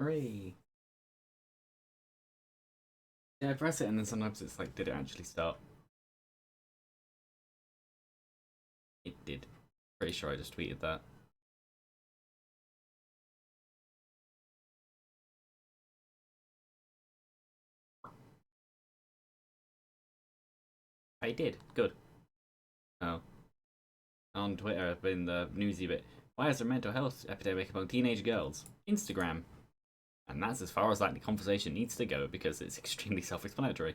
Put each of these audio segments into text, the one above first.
Hooray. Yeah, I press it and then sometimes it's like, did it actually start? It did. Pretty sure I just tweeted that. I did. Good. Oh. On Twitter, I've been the newsy bit. Why is there a mental health epidemic among teenage girls? Instagram. And that's as far as like the conversation needs to go because it's extremely self-explanatory.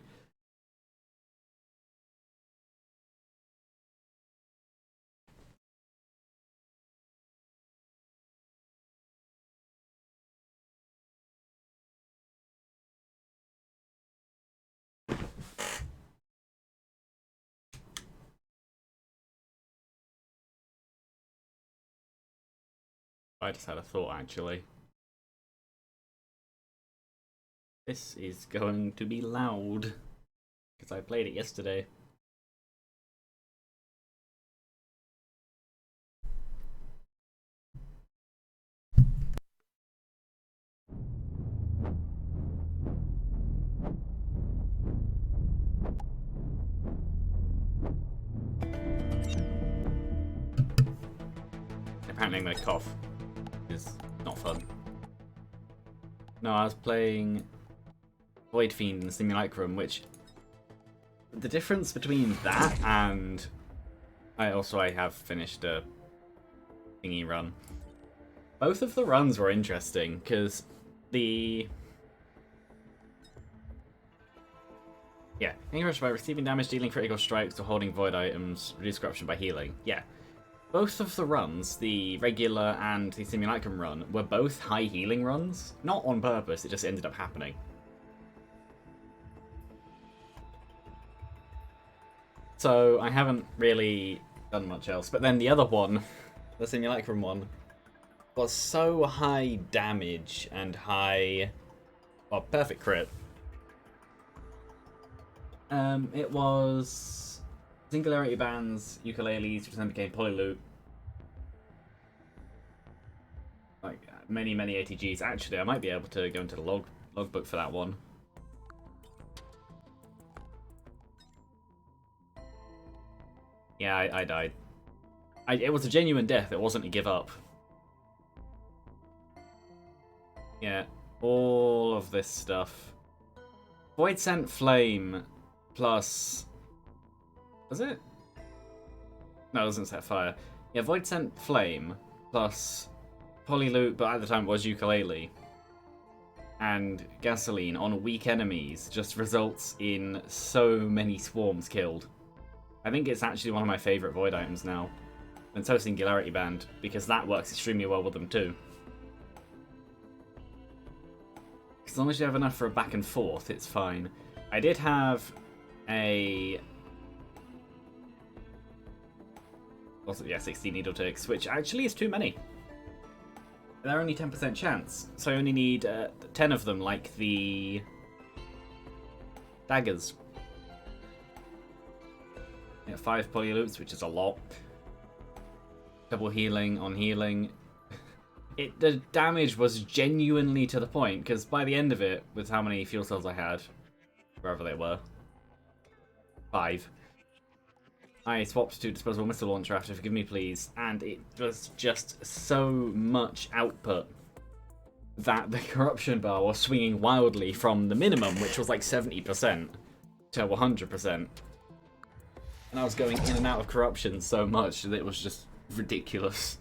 I just had a thought actually. This is going to be loud because I played it yesterday. Apparently I'm gonna cough. It's not fun. No, I was playing Void Fiend in the Simulacrum, which the difference between that and I have finished a thingy run. Both of the runs were interesting because increase by receiving damage, dealing critical strikes, or holding void items, reduce corruption by healing. Yeah. Both of the runs, the regular and the Simulacrum run, were both high healing runs. Not on purpose, it just ended up happening. So I haven't really done much else. But then the other one, the Simulacrum one, was so high damage and high... well, perfect crit. It was Singularity Bands, Ukuleles, which then became Polyloop. Like, many ATGs. Actually, I might be able to go into the logbook for that one. Yeah, I died. It was a genuine death, it wasn't a give up. Yeah, all of this stuff. Void Sent Flame plus... was it? No, it wasn't Set Fire. Yeah, Void Sent Flame plus Polyloop, but at the time it was Ukulele, and Gasoline on weak enemies just results in so many swarms killed. I think it's actually one of my favourite Void items now. And so Singularity Band, because that works extremely well with them too. As long as you have enough for a back and forth, it's fine. I did have a... what's it? Yeah, 16 needle ticks, which actually is too many. They're only 10% chance, so I only need 10 of them, like the daggers. Yeah, 5 polyloops, which is a lot. Double healing on healing. The damage was genuinely to the point, because by the end of it, with how many fuel cells I had, wherever they were, 5, I swapped to disposable missile launcher after Forgive Me Please, and it was just so much output that the corruption bar was swinging wildly from the minimum, which was like 70%, to 100%. And I was going in and out of corruption so much that it was just ridiculous.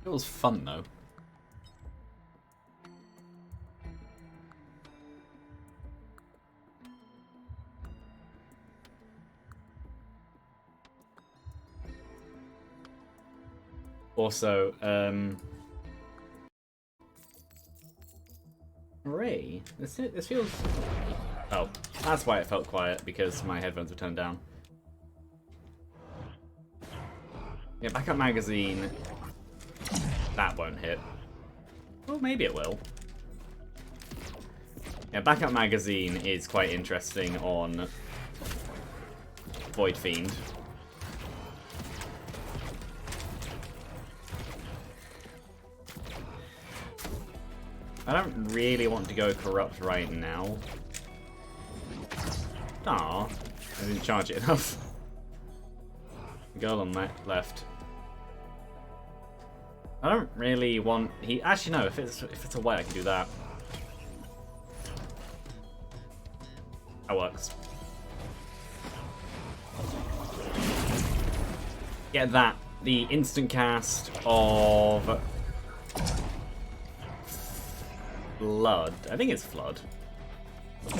It was fun though. Also, Ray, this feels... oh, that's why it felt quiet, because my headphones were turned down. Yeah, backup magazine, that won't hit. Well, maybe it will. Yeah, backup magazine is quite interesting on Void Fiend. I don't really want to go corrupt right now. Aw, I didn't charge it enough. Girl on that left. I don't really want. He actually no. If it's a white, I can do that. That works. Get that. The instant cast of Flood. I think it's Flood.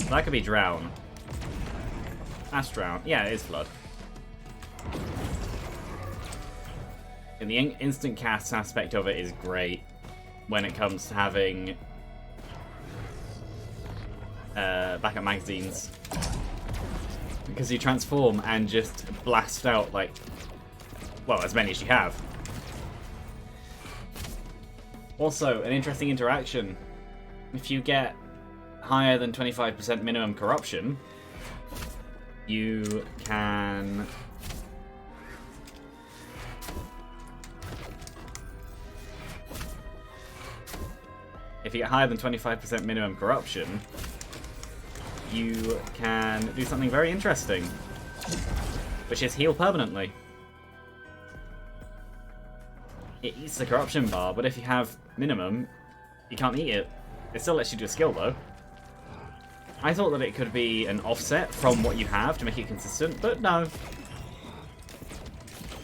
That could be Drown. That's Drown. Yeah, it is Flood. And the instant cast aspect of it is great when it comes to having backup magazines. Because you transform and just blast out, like, well, as many as you have. Also, an interesting interaction. If you get higher than 25% minimum corruption, you can... If you get higher than 25% minimum corruption, you can do something very interesting, which is heal permanently. It eats the corruption bar, but if you have minimum, you can't eat it. It still lets you do a skill, though. I thought that it could be an offset from what you have to make it consistent, but no.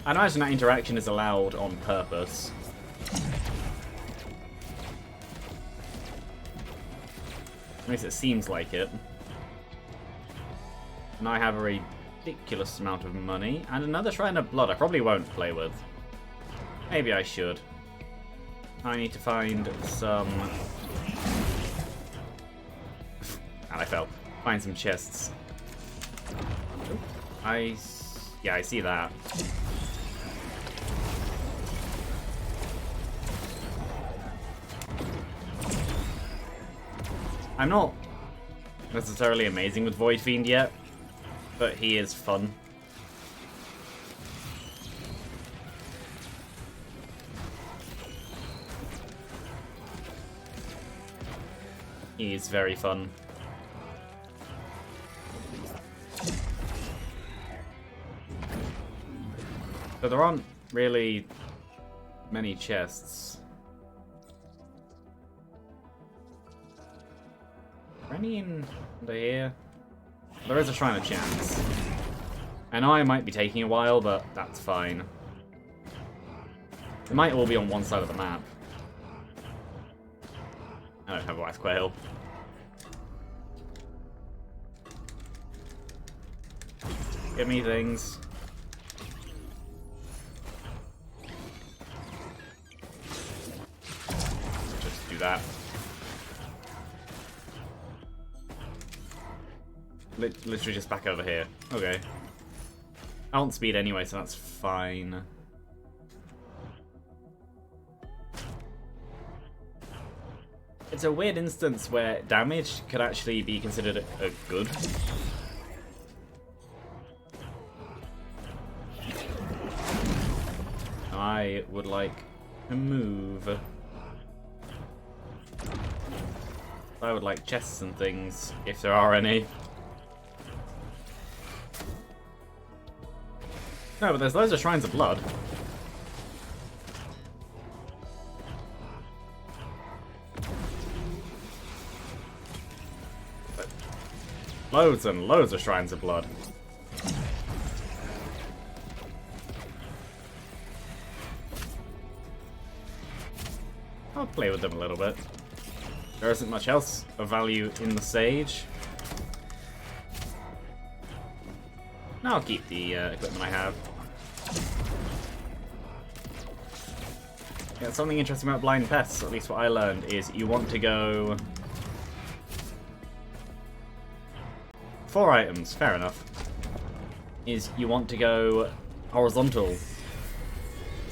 I imagine that interaction is allowed on purpose. At least it seems like it. And I have a ridiculous amount of money, and another Shrine of Blood I probably won't play with. Maybe I should. I need to find some... And I fell. Find some chests. Yeah, I see that. I'm not necessarily amazing with Void Fiend yet, but he is fun. He is very fun. So there aren't really many chests. Are any in under here? There is a Shrine of Chance. I know I might be taking a while, but that's fine. They might all be on one side of the map. I don't have a Wax Quail. Give me things. Just do that. Literally just back over here. Okay. I want speed anyway, so that's fine. It's a weird instance where damage could actually be considered a good. I would like to move. I would like chests and things, if there are any. No, but there's loads of Shrines of Blood. But loads and loads of Shrines of Blood. I'll play with them a little bit. There isn't much else of value in the stage. No, I'll keep the equipment I have. Yeah, something interesting about blind pests, at least what I learned, is you want to go... 4 items, fair enough. Is you want to go horizontal.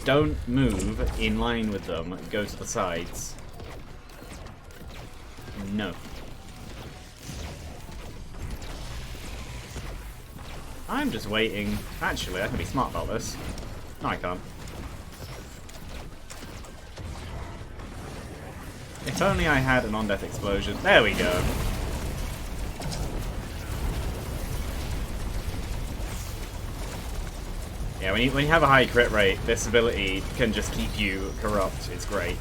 Don't move in line with them, go to the sides. No. I'm just waiting. Actually, I can be smart about this. No, I can't. If only I had an on-death explosion. There we go. Yeah, when you have a high crit rate, this ability can just keep you corrupt. It's great.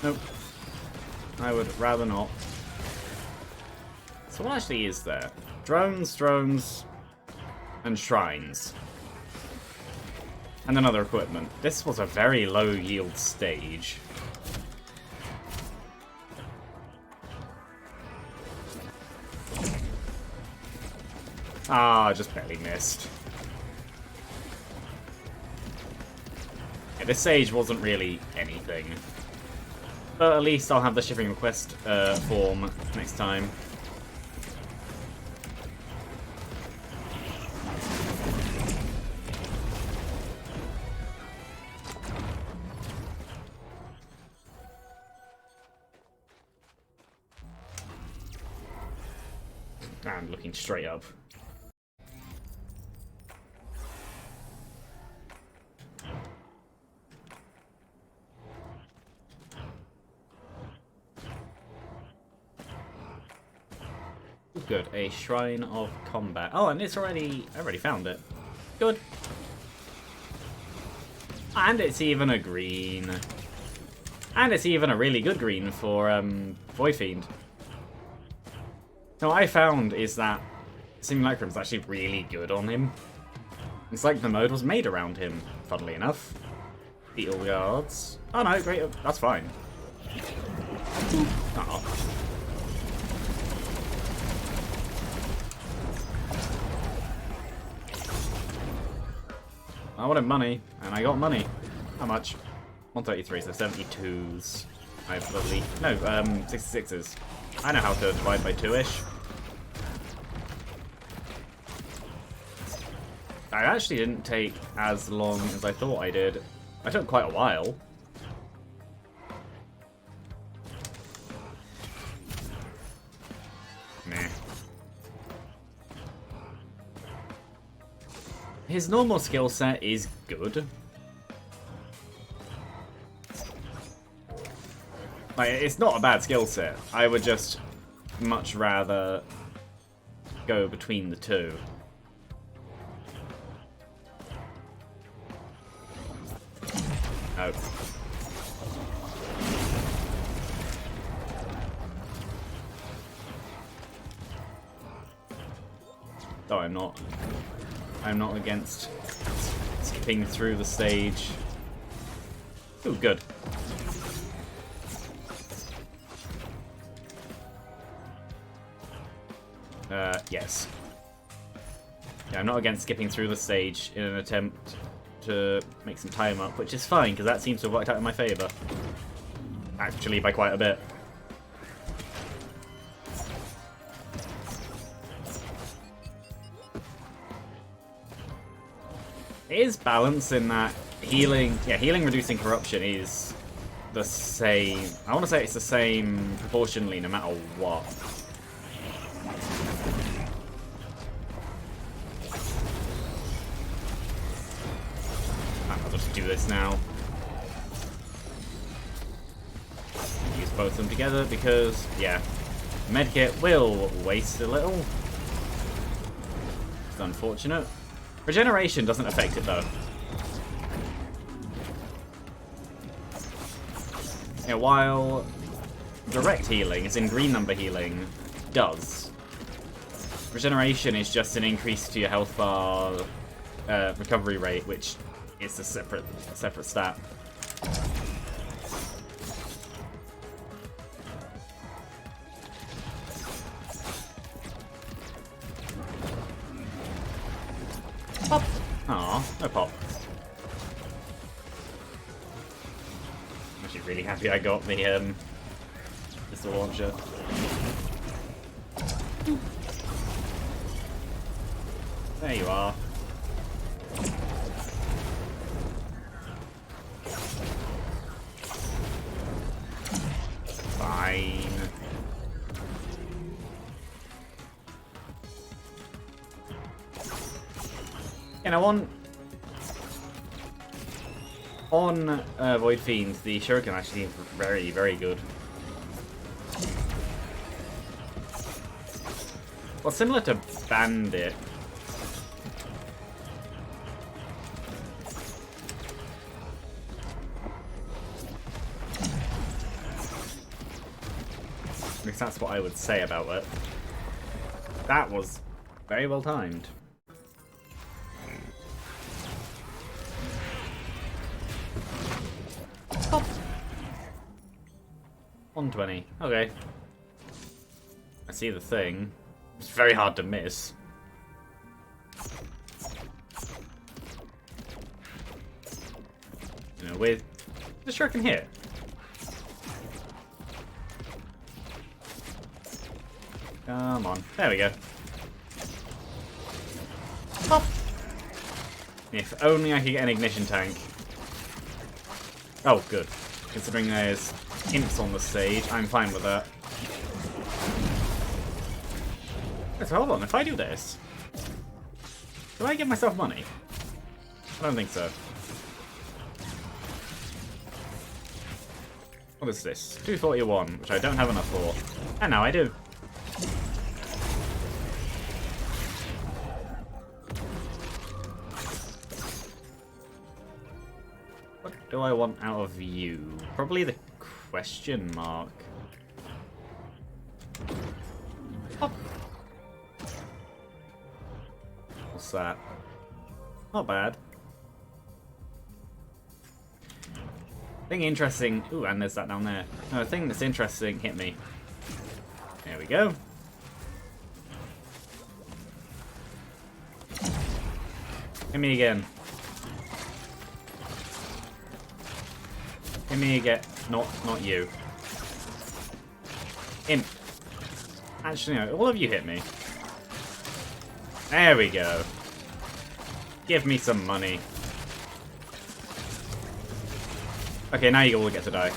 Nope. I would rather not. So what actually is there? Drones, and shrines. And then other equipment. This was a very low yield stage. Ah, just barely missed. Yeah, this stage wasn't really anything. But at least I'll have the shipping request form next time. And looking straight up. Good, a Shrine of Combat. Oh, and I already found it. Good. And it's even a green. And it's even a really good green for Void Fiend. So what I found is that Simulacrum is actually really good on him. It's like the mode was made around him, funnily enough. Beetle Guards. Oh no, great, that's fine. Oh. I wanted money, and I got money. How much? 133, so 72s, I believe. No, 66s. I know how to divide by 2-ish. I actually didn't take as long as I thought I did. I took quite a while. Meh. His normal skill set is good. Like, it's not a bad skill set. I would just much rather go between the two. Oh. Oh, I'm not against skipping through the stage. Ooh, good. Yes. Yeah, I'm not against skipping through the stage in an attempt to make some time up, which is fine, because that seems to have worked out in my favour. Actually, by quite a bit. It is balance in that healing reducing corruption is the same. I want to say it's the same proportionally no matter what. I'll just do this now. Use both of them together because, yeah, medkit will waste a little. It's unfortunate. Regeneration doesn't affect it, though. Yeah, while direct healing, as in green number healing, does. Regeneration is just an increase to your health bar recovery rate, which is a separate stat. Pop! Aw, no pop. I'm actually really happy I got the pistol launcher. There you are. And I want... On Void Fiend, the Shuriken actually very, very good. Well, similar to Bandit. At least that's what I would say about it. That was very well timed. Stop. 120. Okay. I see the thing. It's very hard to miss. You know, with the Shuriken hit. Come on. There we go. Pop! If only I could get an ignition tank. Oh, good. Considering there's imps on the stage, I'm fine with that. So hold on, if I do this, do I give myself money? I don't think so. What is this? 241, which I don't have enough for. And now I do. What do I want out of you? Probably the question mark. Oh. What's that? Not bad. Thing interesting. Ooh, and there's that down there. No, a thing that's interesting hit me. There we go. Hit me again. Hit me again. Not you. Imp. Actually, no. All of you hit me. There we go. Give me some money. Okay, now you all get to die.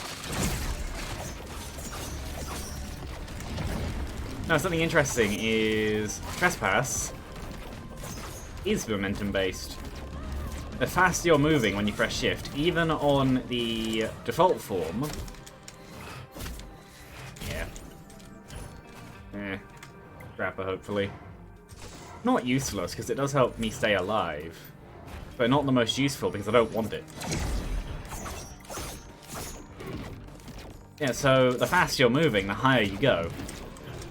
Now, something interesting is Trespass is momentum based. The faster you're moving when you press shift, even on the default form. Yeah. Scrapper, hopefully. Not useless, because it does help me stay alive. But not the most useful, because I don't want it. Yeah, so the faster you're moving, the higher you go.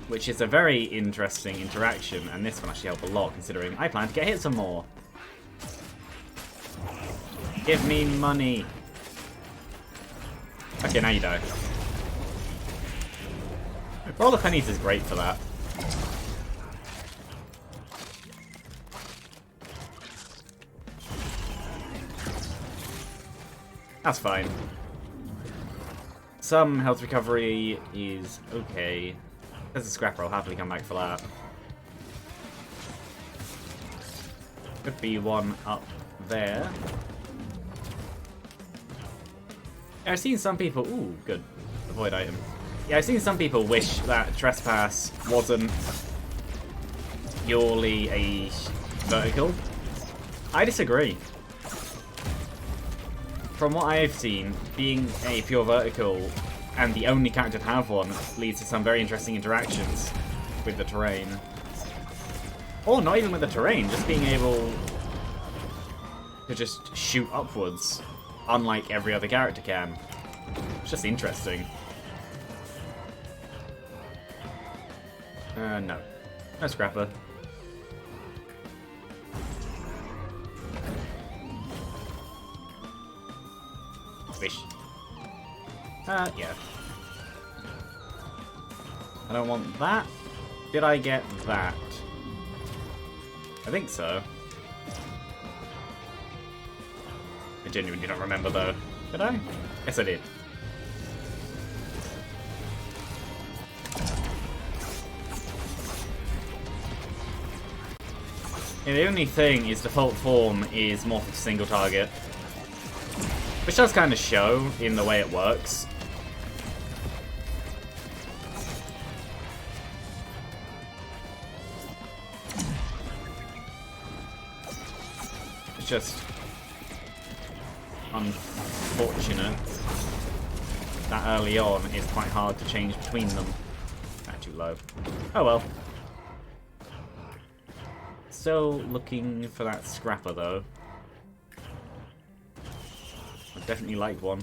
Which is a very interesting interaction, and this will actually help a lot, considering I plan to get hit some more. Give me money. Okay, now you die. Roll of Pennies is great for that. That's fine. Some health recovery is okay. There's a scrapper, I'll happily come back for that. Could be one up there. Yeah, I've seen some people... Ooh, good. Avoid item. Yeah, I've seen some people wish that Trespass wasn't purely a vertical. I disagree. From what I have seen, being a pure vertical and the only character to have one leads to some very interesting interactions with the terrain. Or not even with the terrain, just being able to just shoot upwards, unlike every other character can. It's just interesting. No. No scrapper. Fish. Yeah. I don't want that. Did I get that? I think so. I genuinely don't remember though. Did I? Yes, I did. Yeah, the only thing is default form is morph to single target. Which does kind of show in the way it works. It's just unfortunate that early on it's quite hard to change between them. Not too low. Oh well. Still looking for that scrapper though. I definitely like one.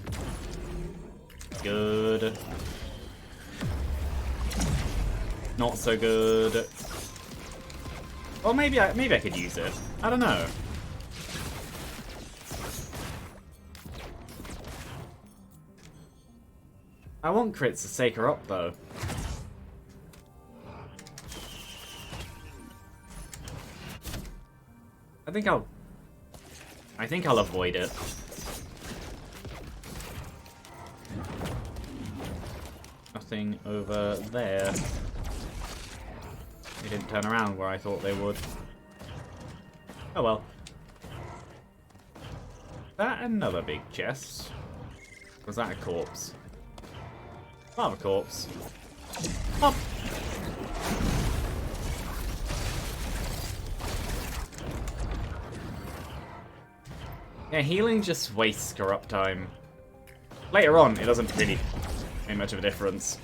Good. Not so good. Or maybe I could use it. I don't know. I want crits to stake her up though. I think I'll avoid it. Nothing over there. They didn't turn around where I thought they would. Oh well. That another big chest? Was that a corpse? Oh, a corpse. Pop! Yeah, healing just wastes corrupt time. Later on, it doesn't really make much of a difference.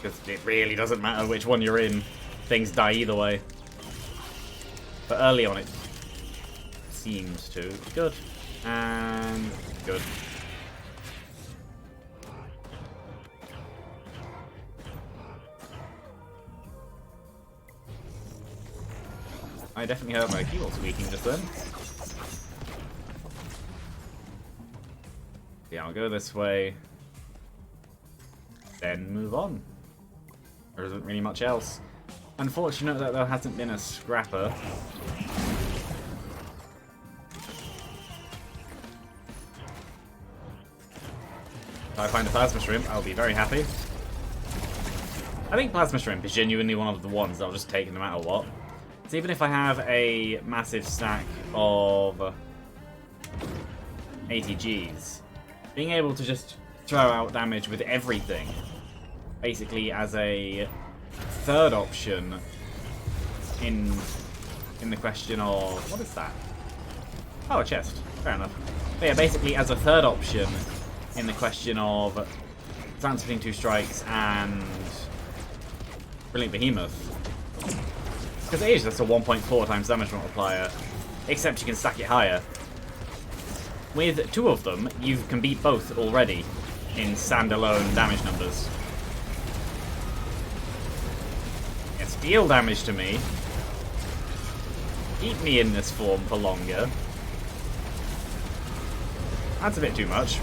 Because it really doesn't matter which one you're in. Things die either way. But early on it seems to. Good. And good. I definitely heard my keyboard squeaking just then. Yeah, I'll go this way. Then move on. There isn't really much else. Unfortunate that there hasn't been a scrapper. If I find a plasma shrimp, I'll be very happy. I think plasma shrimp is genuinely one of the ones that I'll just take no matter what. So even if I have a massive stack of ATGs, being able to just throw out damage with everything, basically as a third option in the question of... What is that? Oh, a chest. Fair enough. But yeah, basically as a third option in the question of Transmitting 2 Strikes and Brilliant Behemoth. Because it is just a 1.4 times damage multiplier, except you can stack it higher. With 2 of them, you can beat both already in standalone damage numbers. It's deal damage to me. Keep me in this form for longer. That's a bit too much.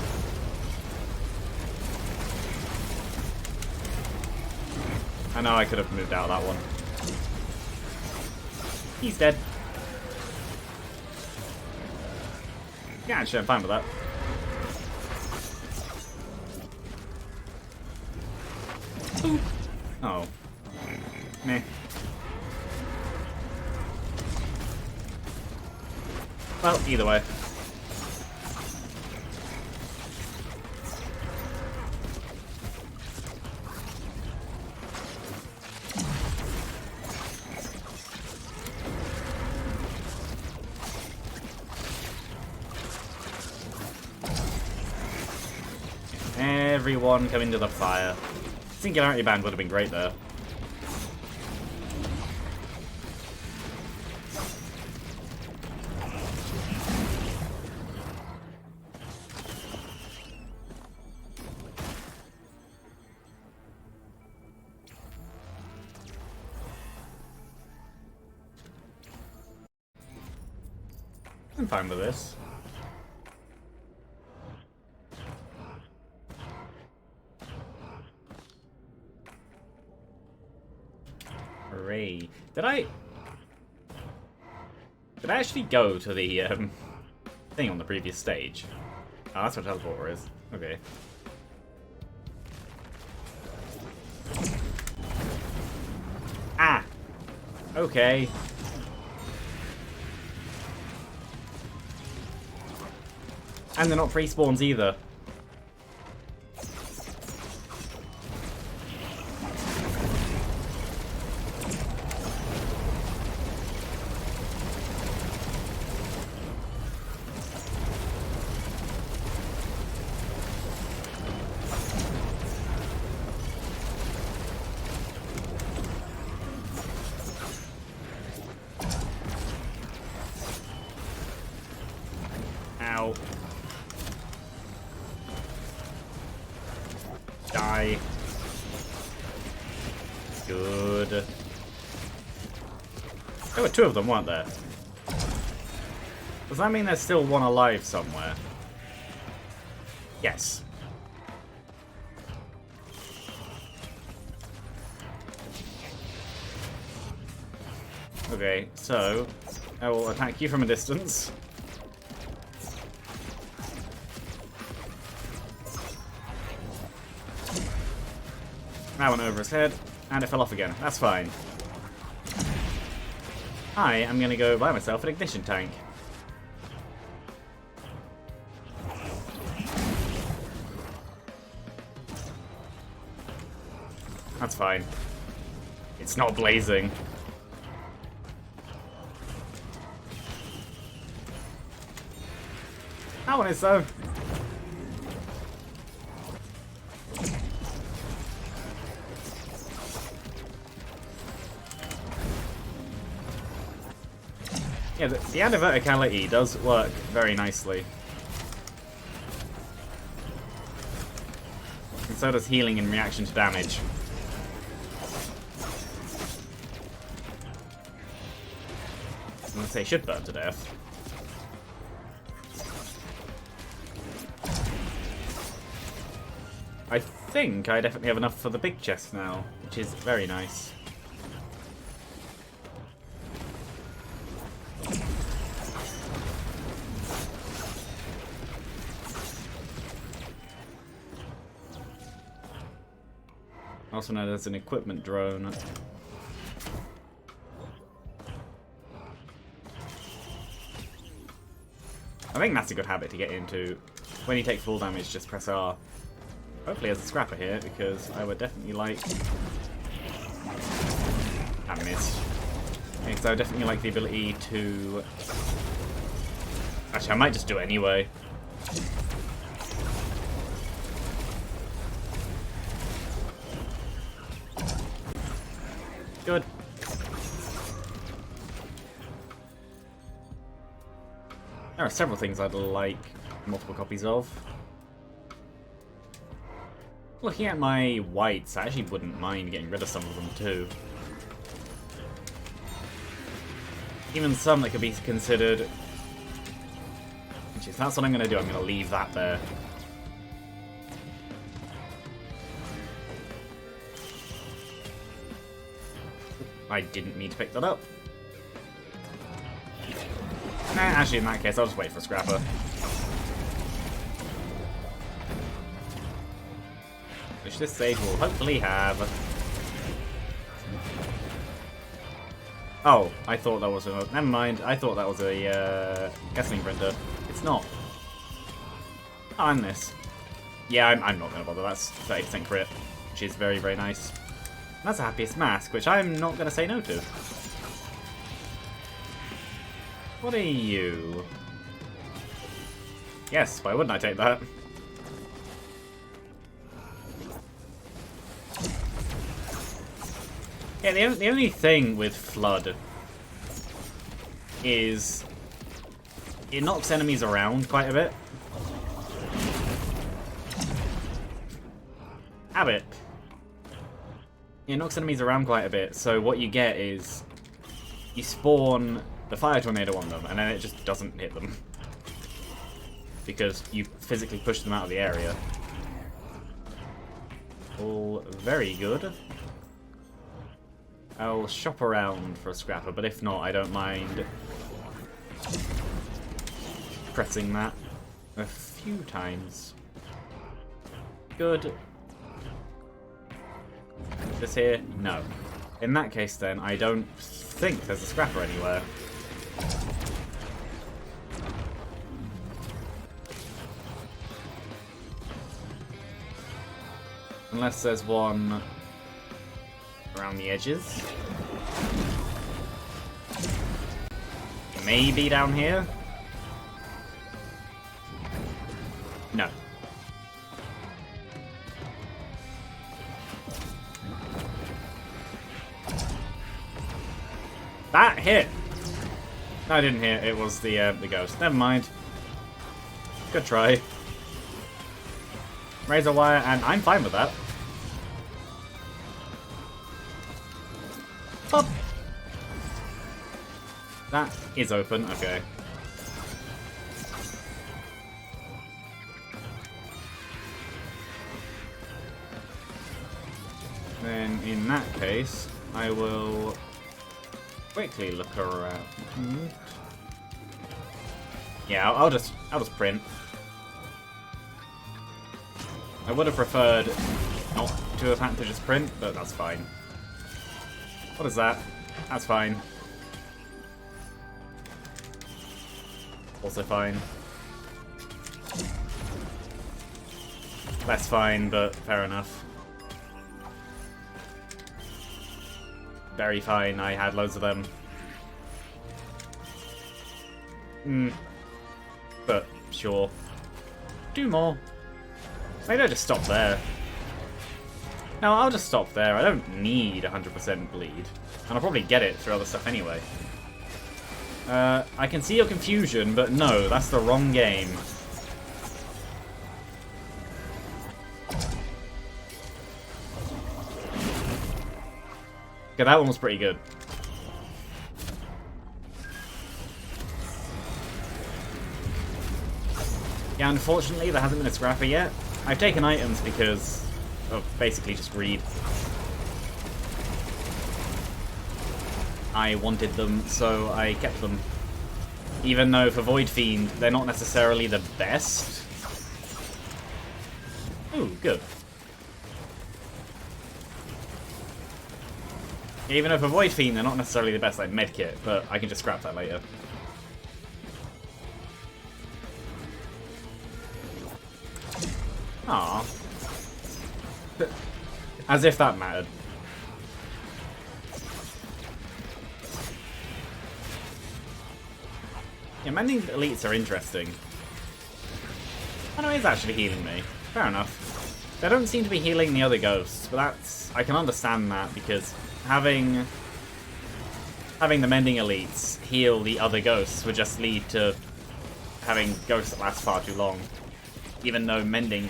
I know I could have moved out of that one. He's dead. Yeah, actually, I'm fine with that. Ooh. Oh. Meh. Well, either way. Everyone come into the fire. Singularity Band would have been great there. I'm fine with this. Hooray. Did I actually go to the thing on the previous stage? Oh, that's what teleporter is. Okay. Ah! Okay. And they're not free spawns either. Die. Good. There were 2 of them, weren't there? Does that mean there's still one alive somewhere? Yes. Okay, so I will attack you from a distance. That went over his head, and it fell off again. That's fine. I am going to go buy myself an ignition tank. That's fine. It's not blazing. That one is though. Yeah, the added verticality does work very nicely. And so does healing in reaction to damage. I'm gonna say should burn to death. I think I definitely have enough for the big chest now, which is very nice. Also known as an equipment drone. I think that's a good habit to get into. When you take full damage, just press R. Hopefully there's a scrapper here, because I would definitely like... I missed. Because I would definitely like the ability to... Actually, I might just do it anyway. Good. There are several things I'd like multiple copies of. Looking at my whites, I actually wouldn't mind getting rid of some of them too. Even some that could be considered... Which is, that's what I'm going to do, I'm going to leave that there. I didn't mean to pick that up. Nah, actually in that case I'll just wait for a scrapper. Which this stage will hopefully have. Oh, I thought that was a... Never mind, I thought that was a gasoline printer. It's not. Oh, and this. Yeah, I'm not going to bother, that's 30% crit, which is very, very nice. And that's a happiest mask, which I'm not going to say no to. What are you? Yes, why wouldn't I take that? Yeah, the only thing with Flood is it knocks enemies around quite a bit. Have it. It knocks enemies around quite a bit, so what you get is you spawn the fire tornado on them, and then it just doesn't hit them. Because you physically push them out of the area. All very good. I'll shop around for a scrapper, but if not, I don't mind pressing that a few times. Good. This here? No. In that case then, I don't think there's a scrapper anywhere. Unless there's one around the edges. Maybe down here? No. That hit! No, I didn't hit. It was the ghost. Never mind. Good try. Razor wire, and I'm fine with that. Up. That is open, okay. Then in that case, I will quickly look around. Yeah, I'll just print. I would have preferred not to have had to just print, but that's fine. What is that? That's fine. Also fine. That's fine, but fair enough. Very fine, I had loads of them. But, sure. Do more. Maybe I'll just stop there. No, I'll just stop there. I don't need 100% bleed. And I'll probably get it through other stuff anyway. I can see your confusion, but no, that's the wrong game. Okay, that one was pretty good. Yeah, unfortunately, there hasn't been a scrapper yet. I've taken items because of basically just greed. I wanted them, so I kept them. Even though for Void Fiend, they're not necessarily the best. Ooh, good. Even though for Void Fiend, they're not necessarily the best, like medkit, but I can just scrap that later. Aww. As if that mattered. Yeah, mending elites are interesting. Oh no, it is actually healing me. Fair enough. They don't seem to be healing the other ghosts, but that's... I can understand that, because having the mending elites heal the other ghosts would just lead to having ghosts that last far too long. Even though mending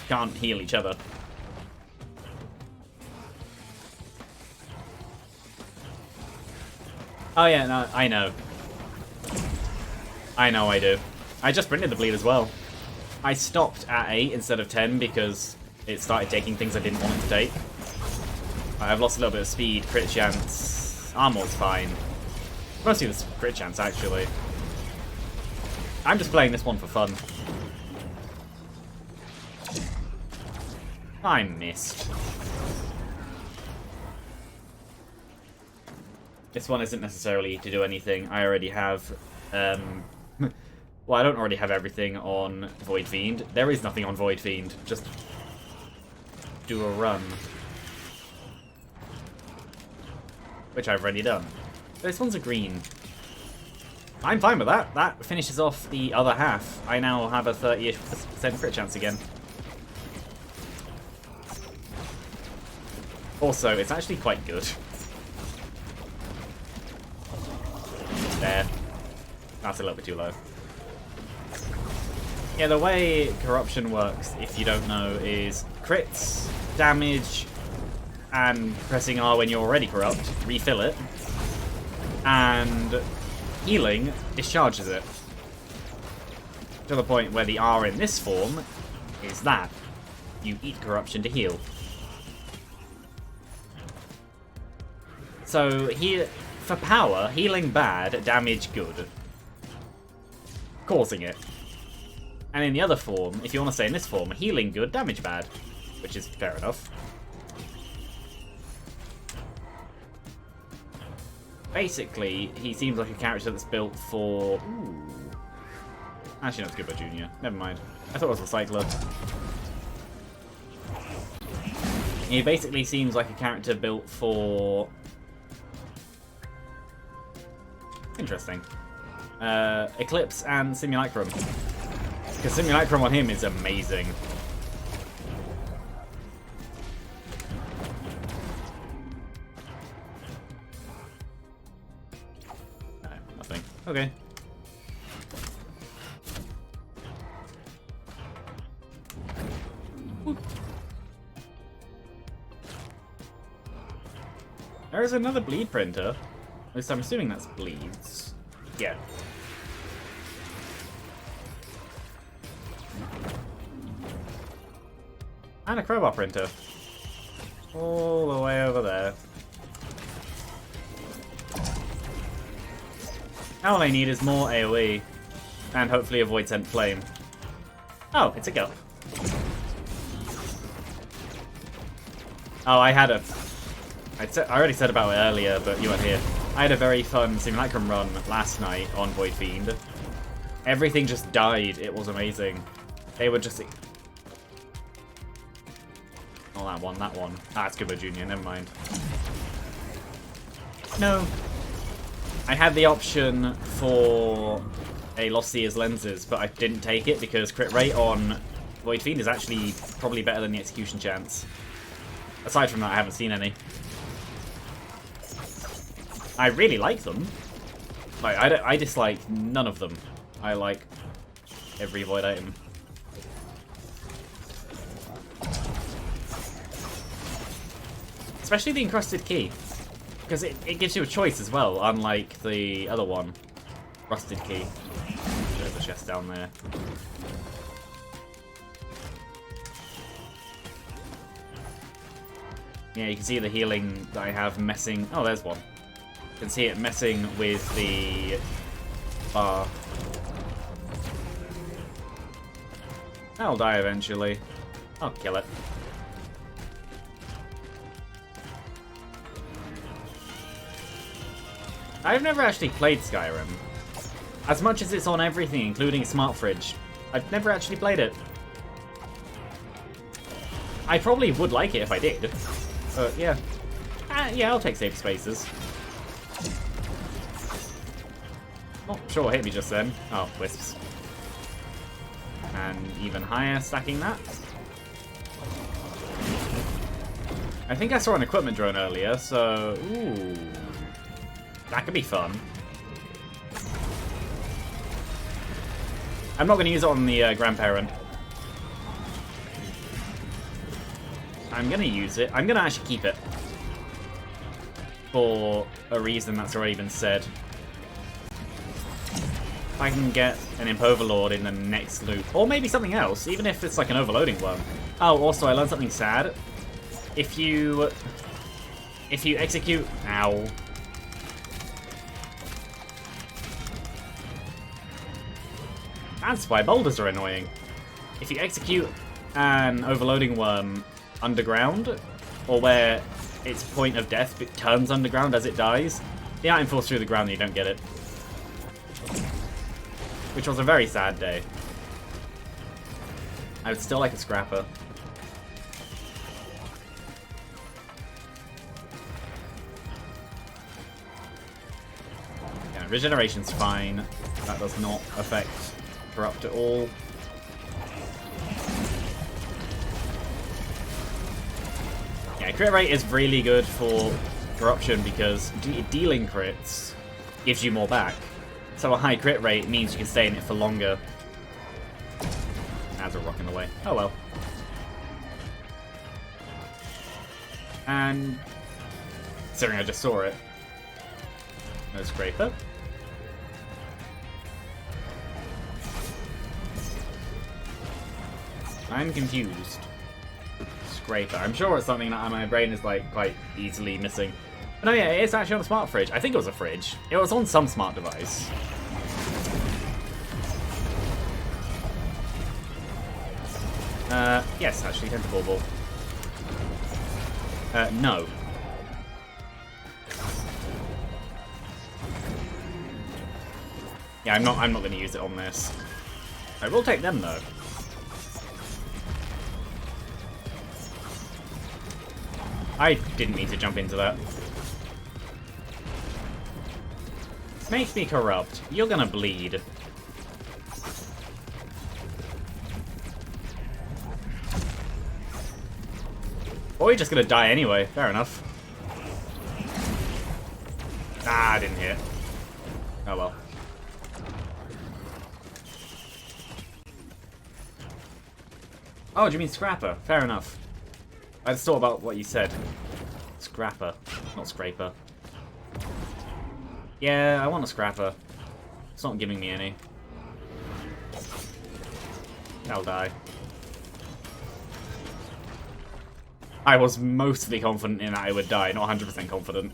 can't heal each other. Oh yeah, no, I know. I know I do. I just printed the bleed as well. I stopped at 8 instead of 10 because it started taking things I didn't want it to take. I've lost a little bit of speed, crit chance, armor's fine. Mostly the crit chance, actually. I'm just playing this one for fun. I missed. This one isn't necessarily to do anything. I already have... well, I don't already have everything on Void Fiend. There is nothing on Void Fiend. Just do a run. Which I've already done. This one's a green. I'm fine with that. That finishes off the other half. I now have a 30-ish% crit chance again. Also, it's actually quite good. There. That's a little bit too low. Yeah, the way corruption works, if you don't know, is crits, damage, and pressing R when you're already corrupt, refill it, and healing discharges it. To the point where the R in this form is that. You eat corruption to heal. So, for power, healing bad, damage good. Causing it. And in the other form, if you want to say in this form, healing good, damage bad. Which is fair enough. Basically, he seems like a character that's built for... Ooh. Actually, no, it's Goodbye Junior. Never mind. I thought it was Recycler. He basically seems like a character built for... Interesting. Eclipse and Simulacrum. Because Simulacrum on him is amazing. No, nothing. Okay. There is another bleed printer. At least I'm assuming that's bleeds. Yeah. And a crowbar printer. All the way over there. All I need is more AoE. And hopefully a Void Sent Flame. Oh, it's a Gup. Oh, I had a... I already said about it earlier, but you weren't here. I had a very fun Simulacrum run last night on Void Fiend. Everything just died. It was amazing. They were just... Oh, that one, that one. Ah, it's Kubo Jr., never mind. No. I had the option for a Lost Seers lenses, but I didn't take it because crit rate on Void Fiend is actually probably better than the execution chance. Aside from that, I haven't seen any. I really like them. Like, I dislike none of them. I like every Void item. Especially the Encrusted Key. Because it gives you a choice as well, unlike the other one. Rusted Key. There's a chest down there. Yeah, you can see the healing that I have messing... Oh, there's one. You can see it messing with the bar. That'll die eventually. I'll kill it. I've never actually played Skyrim. As much as it's on everything, including Smart Fridge, I've never actually played it. I probably would like it if I did. But yeah. Yeah, I'll take safe spaces. Oh, sure what hit me just then. Oh, wisps. And even higher, stacking that. I think I saw an equipment drone earlier, so... Ooh. That could be fun. I'm not going to use it on the grandparent. I'm going to use it. I'm going to actually keep it. For a reason that's already been said. If I can get an Imp Overlord in the next loop. Or maybe something else, even if it's like an overloading one. Oh, also I learned something sad. If you execute... Ow. That's why boulders are annoying. If you execute an overloading worm underground, or where its point of death turns underground as it dies, the item falls through the ground and you don't get it. Which was a very sad day. I would still like a scrapper. Yeah, regeneration's fine. That does not affect Corrupt at all. Yeah, crit rate is really good for Corruption because dealing crits gives you more back. So a high crit rate means you can stay in it for longer. As a rock in the way. Oh well. And considering I just saw it. No scraper. I'm confused. Scraper. I'm sure it's something that my brain is like quite easily missing. But no, yeah, it's actually on a smart fridge. I think it was a fridge. It was on some smart device. Yes, actually, Tentacle Ball. No. Yeah, I'm not going to use it on this. I will take them though. I didn't mean to jump into that. Make me corrupt. You're gonna bleed. Or you're just gonna die anyway. Fair enough. Ah, I didn't hit. Oh well. Oh, do you mean Scrapper? Fair enough. I just thought about what you said. Scrapper. Not Scraper. Yeah, I want a Scrapper. It's not giving me any. I'll die. I was mostly confident in that I would die, not 100% confident.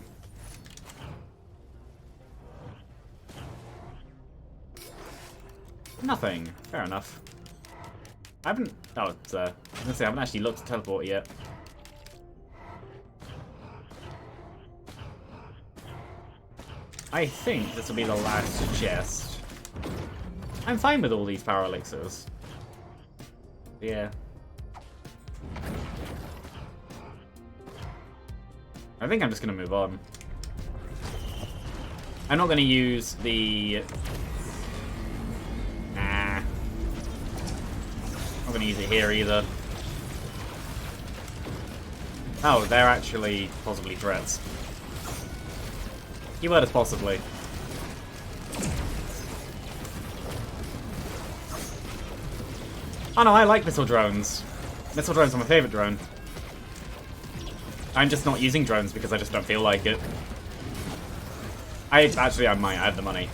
Nothing. Fair enough. I haven't... Oh, it's there. I was going to say, I haven't actually looked at teleport yet. I think this will be the last chest. I'm fine with all these power elixirs. Yeah. I think I'm just going to move on. I'm not going to use the... Nah. I'm not going to use it here either. Oh, they're actually possibly threats. Keyword is possibly. Oh no, I like missile drones. Missile drones are my favourite drone. I'm just not using drones because I just don't feel like it. I might. I have the money.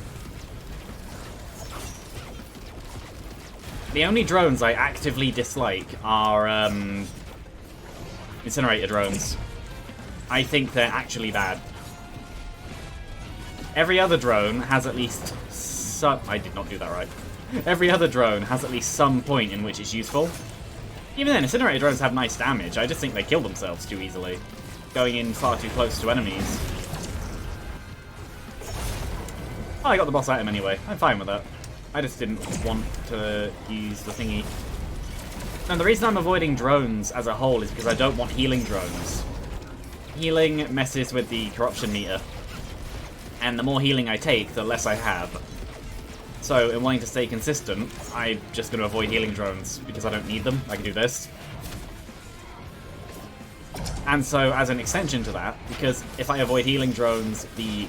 The only drones I actively dislike are incinerator drones. I think they're actually bad. Every other drone has at least some... I did not do that right. Every other drone has at least some point in which it's useful. Even then, incinerator drones have nice damage. I just think they kill themselves too easily, going in far too close to enemies. Oh, I got the boss item anyway. I'm fine with that. I just didn't want to use the thingy. And the reason I'm avoiding drones as a whole is because I don't want healing drones. Healing messes with the corruption meter. And the more healing I take, the less I have. So, in wanting to stay consistent, I'm just going to avoid healing drones, because I don't need them. I can do this. And so, as an extension to that, because if I avoid healing drones, the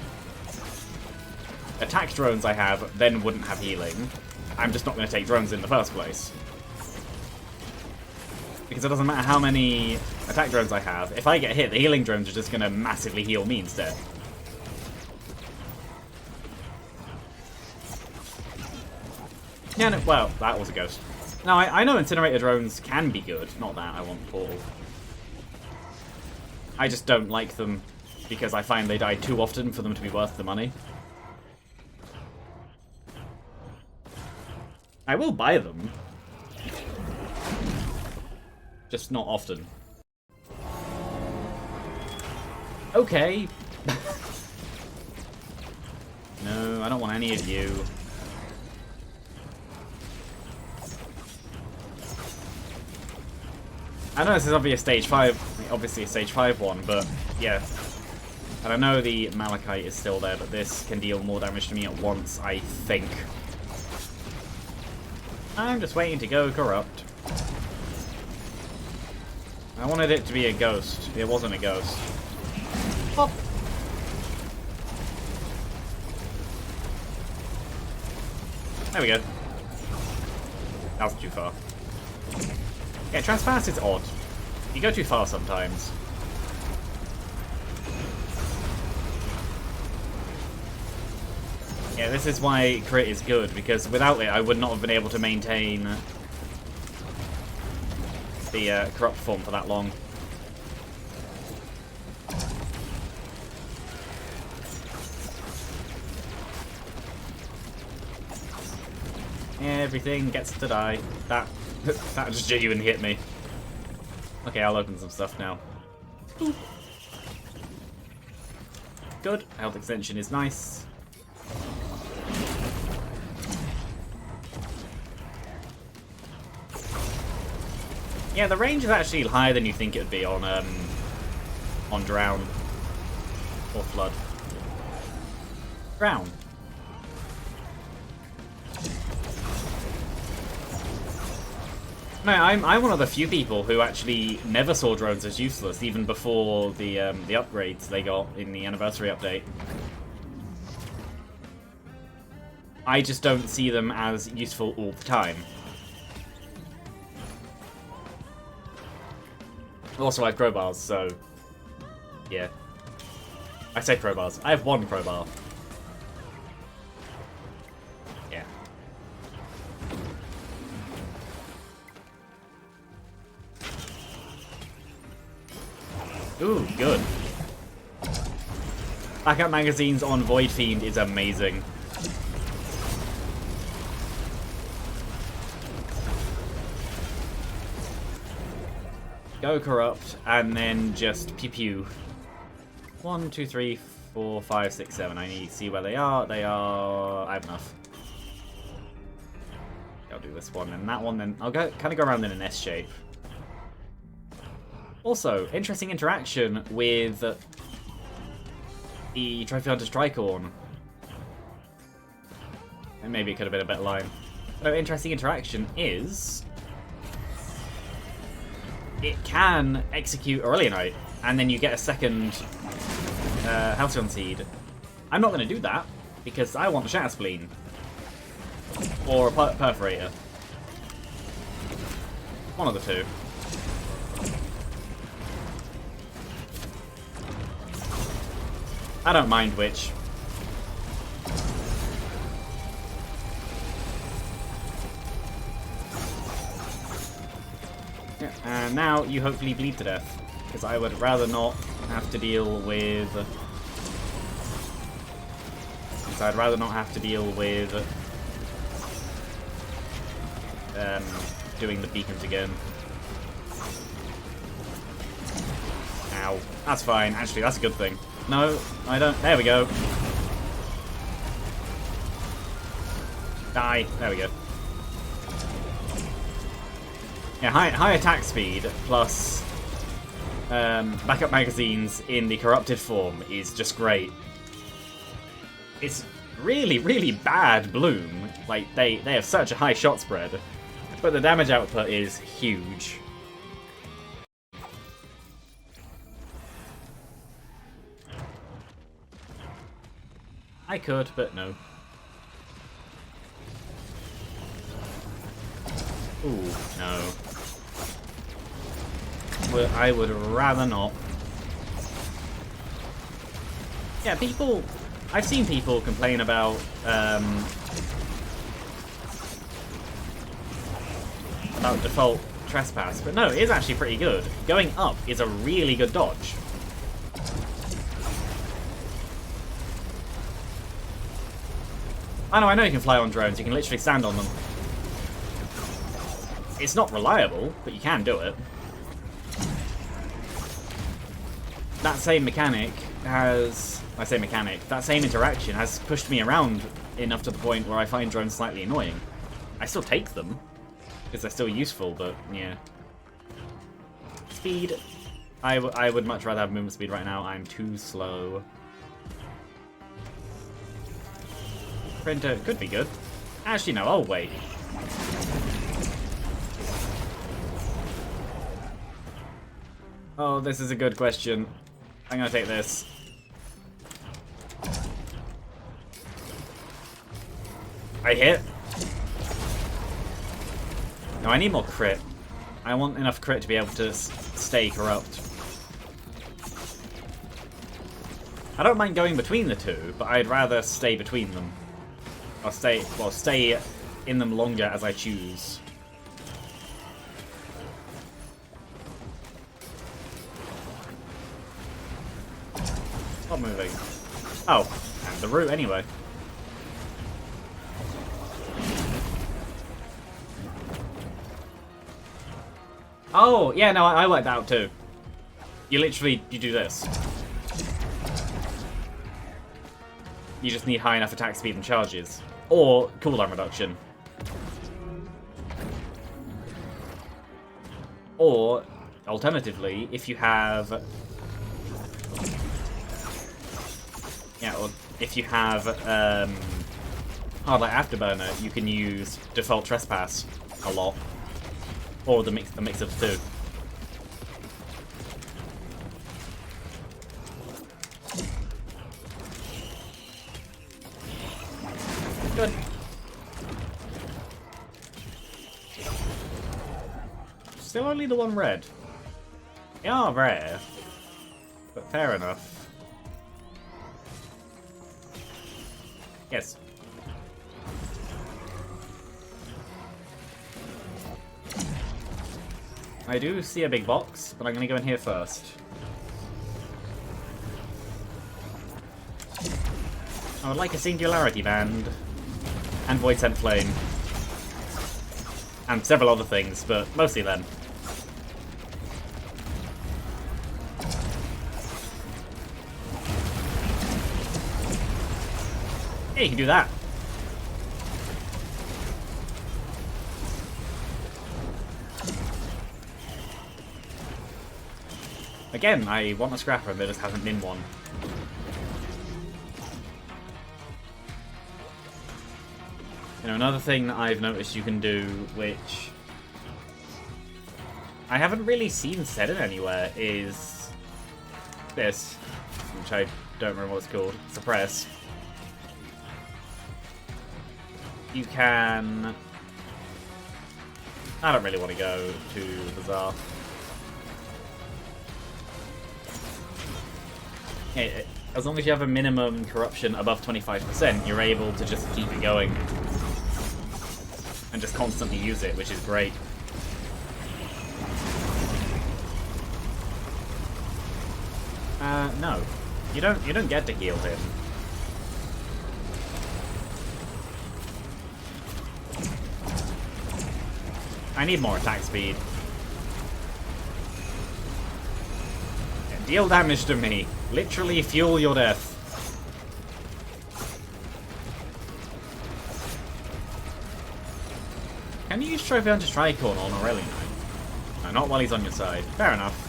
attack drones I have then wouldn't have healing. I'm just not going to take drones in the first place. Because it doesn't matter how many attack drones I have, if I get hit, the healing drones are just going to massively heal me instead. Yeah, no, well, that was a ghost. Now, I know incinerator drones can be good. Not that, I want Portal. I just don't like them because I find they die too often for them to be worth the money. I will buy them. Just not often. Okay. No, I don't want any of you. I know this is obviously a stage 5 one, but yeah. And I know the Malachite is still there, but this can deal more damage to me at once, I think. I'm just waiting to go corrupt. I wanted it to be a ghost. It wasn't a ghost. Pop. There we go. That was too far. Yeah, transparency's odd. You go too far sometimes. Yeah, this is why crit is good, because without it I would not have been able to maintain the corrupt form for that long. Everything gets to die. That just genuinely hit me. Okay, I'll open some stuff now. Ooh. Good. Health extension is nice. Yeah, the range is actually higher than you think it would be on Drown or Flood. Drown. No, I'm one of the few people who actually never saw drones as useless, even before the upgrades they got in the anniversary update. I just don't see them as useful all the time. Also, I have crowbars, so yeah. I say crowbars. I have one crowbar. Yeah. Ooh, good. Backup magazines on Void Fiend is amazing. Go corrupt, and then just pew pew. 1, 2, 3, 4, 5, 6, 7. I need to see where they are. They are... I have enough. I'll do this one and that one, then I'll go kind of go around in an S shape. Also, interesting interaction with the Trophy Hunter's Tricorn. And maybe it could have been a better line. But interesting interaction is... it can execute Aurelionite, and then you get a second Halcyon Seed. I'm not going to do that, because I want the Shatter Spleen. Or a Perforator. One of the two. I don't mind which. Yeah, and now you hopefully bleed to death, because I would rather not have to deal with... I'd rather not have to deal with doing the beacons again. Ow. That's fine. Actually, that's a good thing. No, I don't. There we go. Die. There we go. Yeah, high attack speed plus backup magazines in the corrupted form is just great. It's really, really bad Bloom. Like, they have such a high shot spread, but the damage output is huge. I could, but no. Ooh, no. Well, I would rather not. Yeah, people... I've seen people complain about default trespass, but no, it is actually pretty good. Going up is a really good dodge. I know you can fly on drones, you can literally stand on them. It's not reliable, but you can do it. That same mechanic has... I say mechanic, that same interaction has pushed me around enough to the point where I find drones slightly annoying. I still take them, because they're still useful, but yeah. Speed. I would much rather have movement speed right now, I'm too slow. Printer could be good. Actually, no, I'll wait. Oh, this is a good question. I'm gonna take this. I hit. No, I need more crit. I want enough crit to be able to stay corrupt. I don't mind going between the two, but I'd rather stay between them. Or stay in them longer as I choose. Stop moving. Oh, and the route anyway. Oh, yeah, no, I like that out too. You do this. You just need high enough attack speed and charges. Or cooldown reduction. Or, alternatively, if you have... Yeah, or if you have Hard Light Afterburner, you can use Default Trespass a lot. Or the mix of the two. Good. Still only the one red. They are rare, but fair enough. Yes. I do see a big box, but I'm going to go in here first. I would like a Singularity Band. And Voidsent Flame. And several other things, but mostly them. Hey, you can do that. Again, I want a scrapper, and there just hasn't been one. You know, another thing that I've noticed you can do, which I haven't really seen said it anywhere, is this, which I don't remember what it's called. Suppress. You can... I don't really want to go to Bazaar. Yeah, as long as you have a minimum corruption above 25%, you're able to just keep it going. And just constantly use it, which is great. No. You don't get to heal him. I need more attack speed. Yeah, deal damage to me. Literally fuel your death. Can you use Trophy Hunter Tricorn on Aurelion? No, not while he's on your side. Fair enough.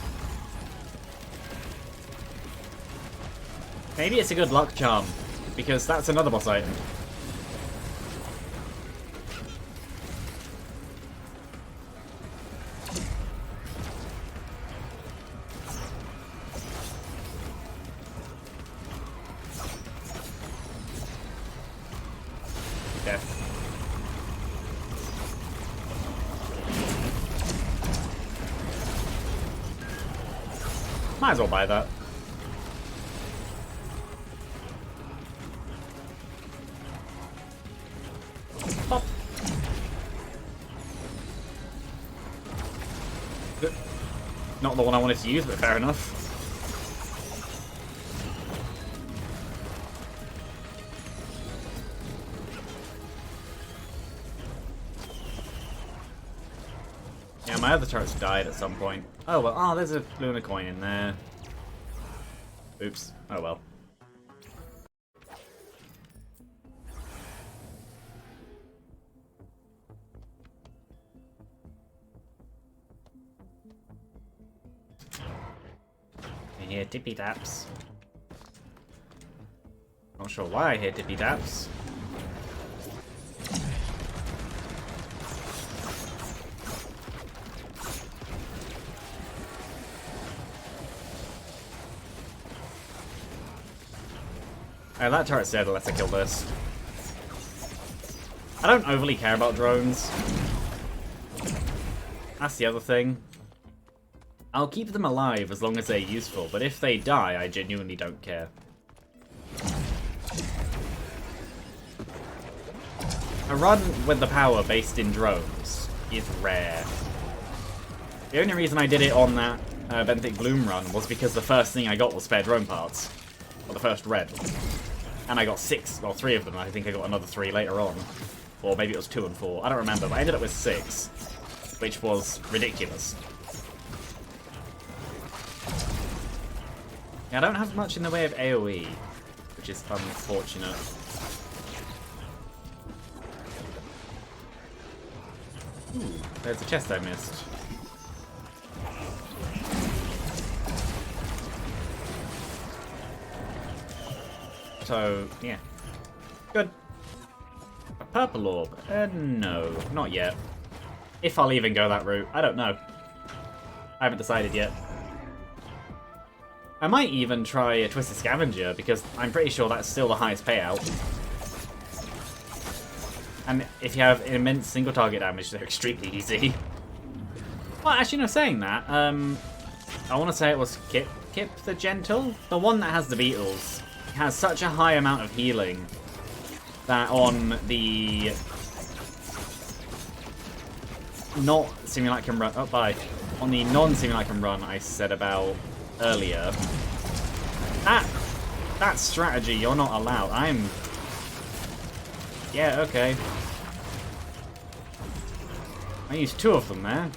Maybe it's a good luck charm, because that's another boss item. Death. Might as well buy that. Pop. Not the one I wanted to use, but fair enough. Yeah, my other turrets died at some point. Oh well, oh, there's a Luna coin in there. Oops. Oh well. I hear tippy taps. Not sure why I hear tippy taps. Oh, that turret's dead, let's kill this. I don't overly care about drones. That's the other thing. I'll keep them alive as long as they're useful, but if they die, I genuinely don't care. A run with the power based in drones is rare. The only reason I did it on that Benthic Bloom run was because the first thing I got was spare drone parts. Or the first red. And I got 6, well 3 of them, I think I got another 3 later on. Or maybe it was 2 and 4, I don't remember, but I ended up with 6. Which was ridiculous. Yeah, I don't have much in the way of AoE, which is unfortunate. Ooh, there's a chest I missed. So, yeah. Good. A purple orb? No, not yet. If I'll even go that route, I don't know. I haven't decided yet. I might even try a Twisted Scavenger, because I'm pretty sure that's still the highest payout. And if you have immense single target damage, they're extremely easy. Well, actually, no, saying that, I want to say it was Kip the Gentle? The one that has the beetles. Has such a high amount of healing that on the not simulacrum run, on the non-simulacrum run I said about earlier, that strategy you're not allowed. Yeah, okay. I used 2 of them there.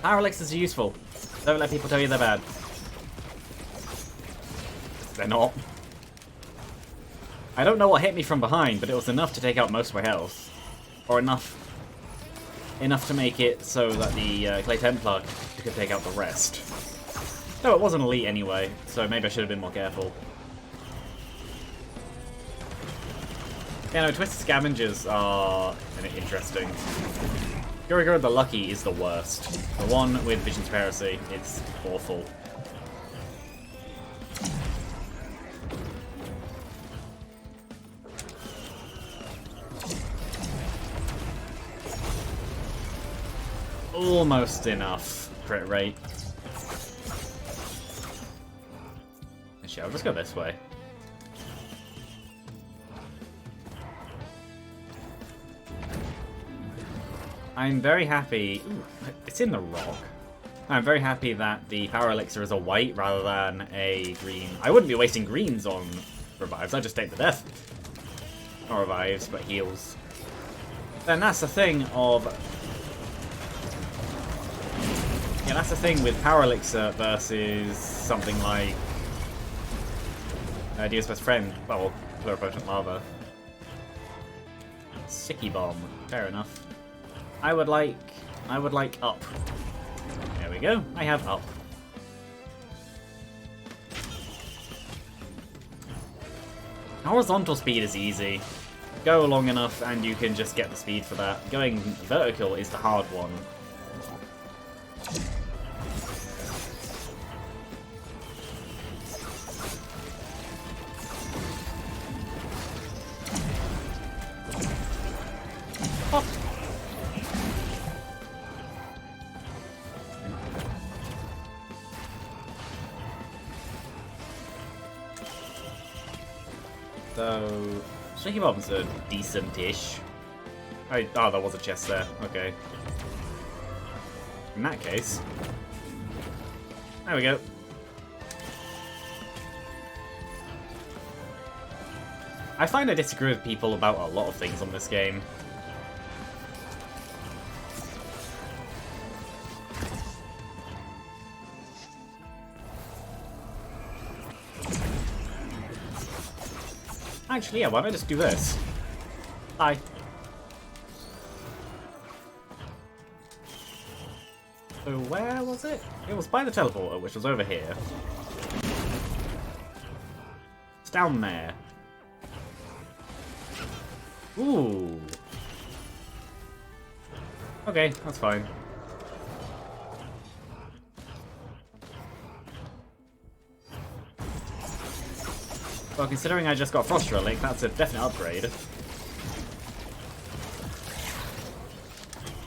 Power elixirs are useful. Don't let people tell you they're bad. They're not. I don't know what hit me from behind, but it was enough to take out most of my health. Or enough to make it so that the Clay Templar could take out the rest. No, it wasn't elite anyway, so maybe I should have been more careful. Yeah, no, Twisted Scavengers are interesting. Gurigura the Lucky is the worst. The one with Vision's Heresy is awful. Almost enough crit rate. Actually, I'll just go this way. I'm very happy. Ooh, it's in the rock. I'm very happy that the power elixir is a white rather than a green. I wouldn't be wasting greens on revives. I'd just take the death. Not revives, but heals. Then that's the thing of. Yeah, that's the thing with power elixir versus something like Deer's Best Friend. Well, Pluripotent Lava. Sicky Bomb. Fair enough. I would like up. There we go. I have up. Horizontal speed is easy. Go long enough and you can just get the speed for that. Going vertical is the hard one. Oh. So, Shaky Bombs are decent-ish. Oh, there was a chest there. Okay. In that case... There we go. I find I disagree with people about a lot of things on this game. Actually, yeah, why don't I just do this? Hi. So where was it? It was by the teleporter, which was over here. It's down there. Ooh. Okay, that's fine. Well, considering I just got Frost Relic, that's a definite upgrade.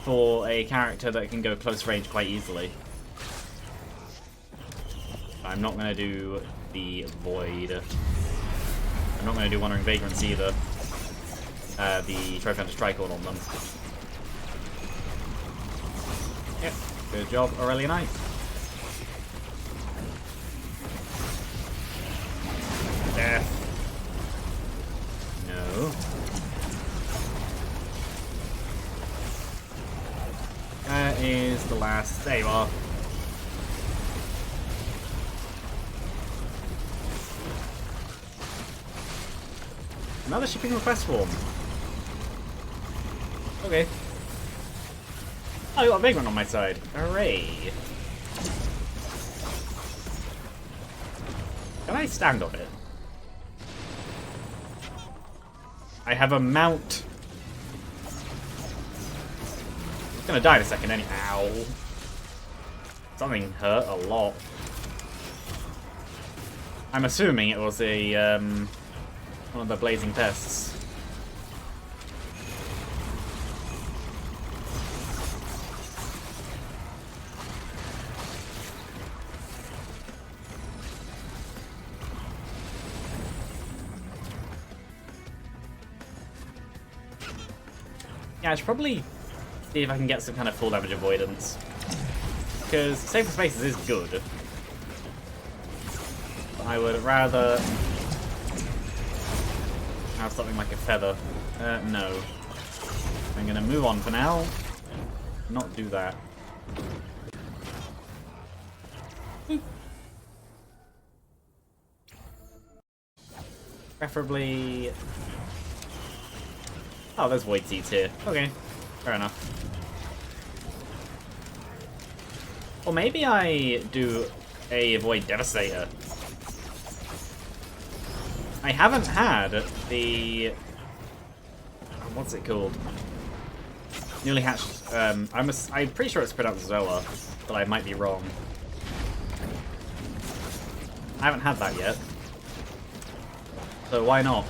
For a character that can go close range quite easily. I'm not going to do the Void. I'm not going to do Wandering Vagrants either. The Trophy Hunter's Tricord on them. Yep, good job, Aurelia Knight. Death. No. That is the last. There you are. Another shipping request form. Okay. Oh, I got a Vagrant on my side. Hooray. Can I stand on it? I have a mount. It's gonna die in a second anyhow. Ow. Something hurt a lot. I'm assuming it was a one of the blazing pests. Yeah, I should probably see if I can get some kind of full damage avoidance. Because Save for Spaces is good. But I would rather have something like a feather. No. I'm gonna move on for now. Not do that. Preferably... Oh, there's Void Seeds here. Okay, fair enough. Or maybe I do a Void Devastator. I haven't had the... What's it called? Newly hatched... I'm pretty sure it's pronounced Zoa, but I might be wrong. I haven't had that yet. So why not?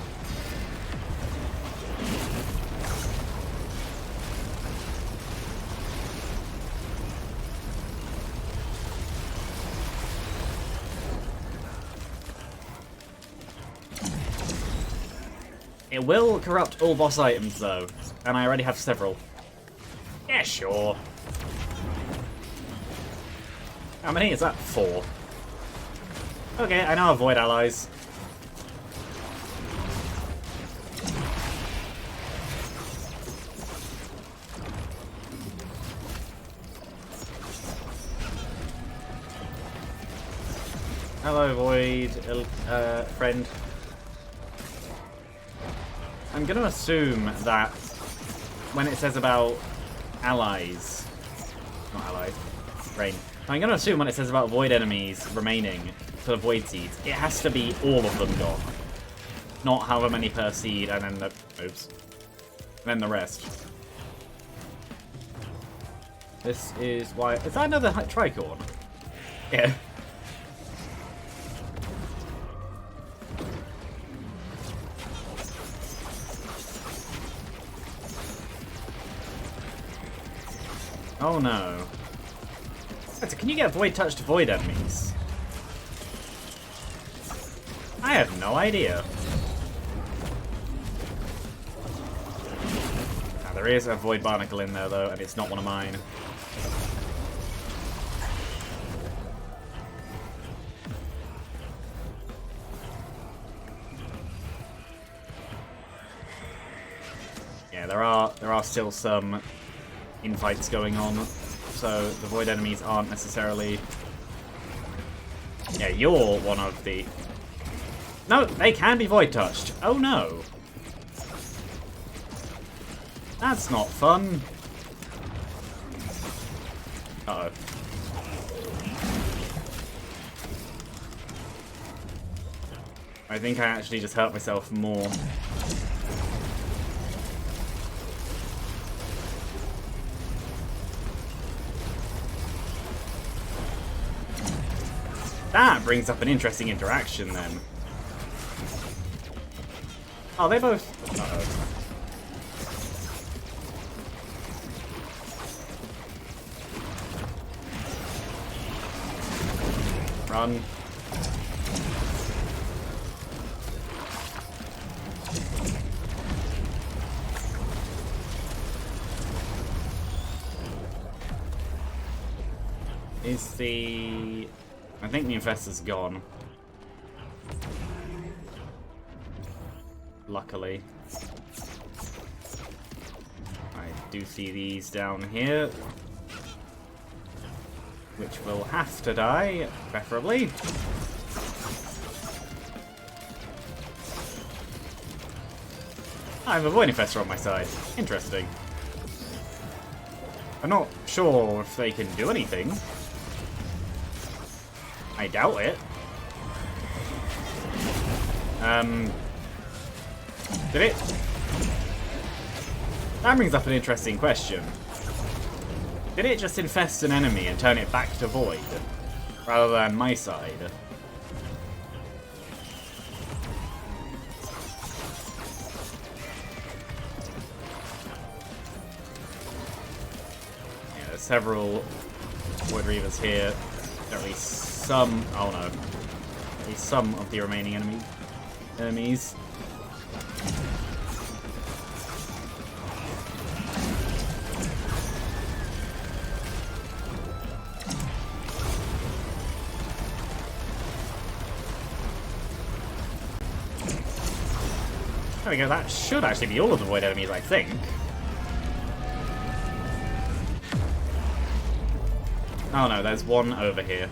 It will corrupt all boss items though, and I already have several. Yeah, sure. How many is that? 4. Okay, I now avoid allies. Hello, Void, friend. I'm going to assume that when it says about allies, not allies, Rain. I'm going to assume when it says about Void enemies remaining for the Void Seeds, it has to be all of them gone. Not however many per seed and then the, oops, and then the rest. This is why, is that another tricorn? Yeah. Oh no. So can you get Void Touch to Void enemies? I have no idea. Now, there is a Void Barnacle in there though, and it's not one of mine. Yeah, there are still some infights going on, so the Void enemies aren't necessarily... Yeah, you're one of the... No, they can be Void Touched. Oh no. That's not fun. Uh-oh. I think I actually just hurt myself more. That brings up an interesting interaction then. Oh, they both... Uh-oh. Run. Is the... I think the Infestor's gone. Luckily. I do see these down here. Which will have to die, preferably. I have a Void Infestor on my side. Interesting. I'm not sure if they can do anything. I doubt it. Did it? That brings up an interesting question. Did it just infest an enemy and turn it back to Void, rather than my side? Yeah, there's several Void Reavers here. At least some, oh no, at least some of the remaining enemies. There we go, that should actually be all of the void enemies, I think. Oh no, there's one over here.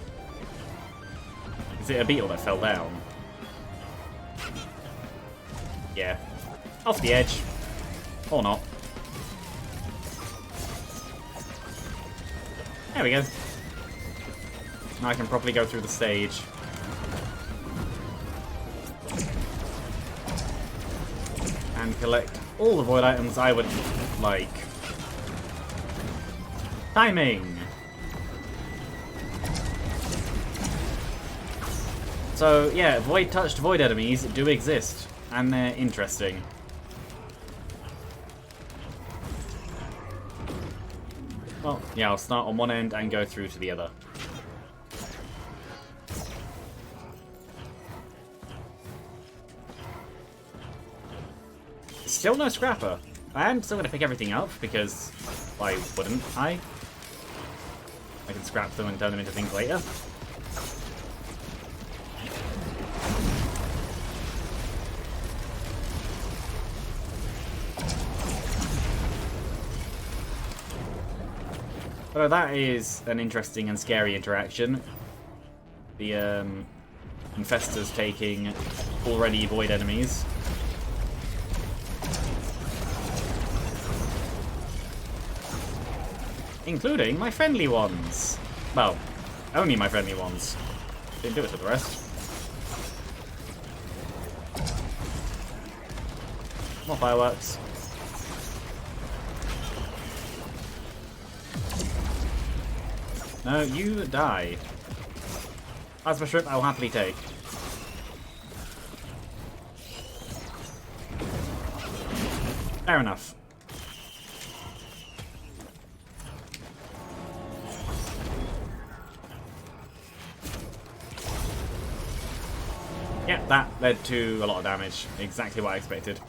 Is it a beetle that fell down? Yeah. Off the edge. Or not. There we go. Now I can properly go through the stage. And collect all the void items I would like. Timing! So, yeah, void-touched void enemies do exist. And they're interesting. Well, yeah, I'll start on one end and go through to the other. Still no scrapper. I am still going to pick everything up, because why wouldn't I? I can scrap them and turn them into things later. So that is an interesting and scary interaction. The infestors taking already void enemies. Including my friendly ones. Well, only my friendly ones. Didn't do it to the rest. More fireworks. No, you die. Plasma strip I'll happily take. Fair enough. Yeah, that led to a lot of damage. Exactly what I expected.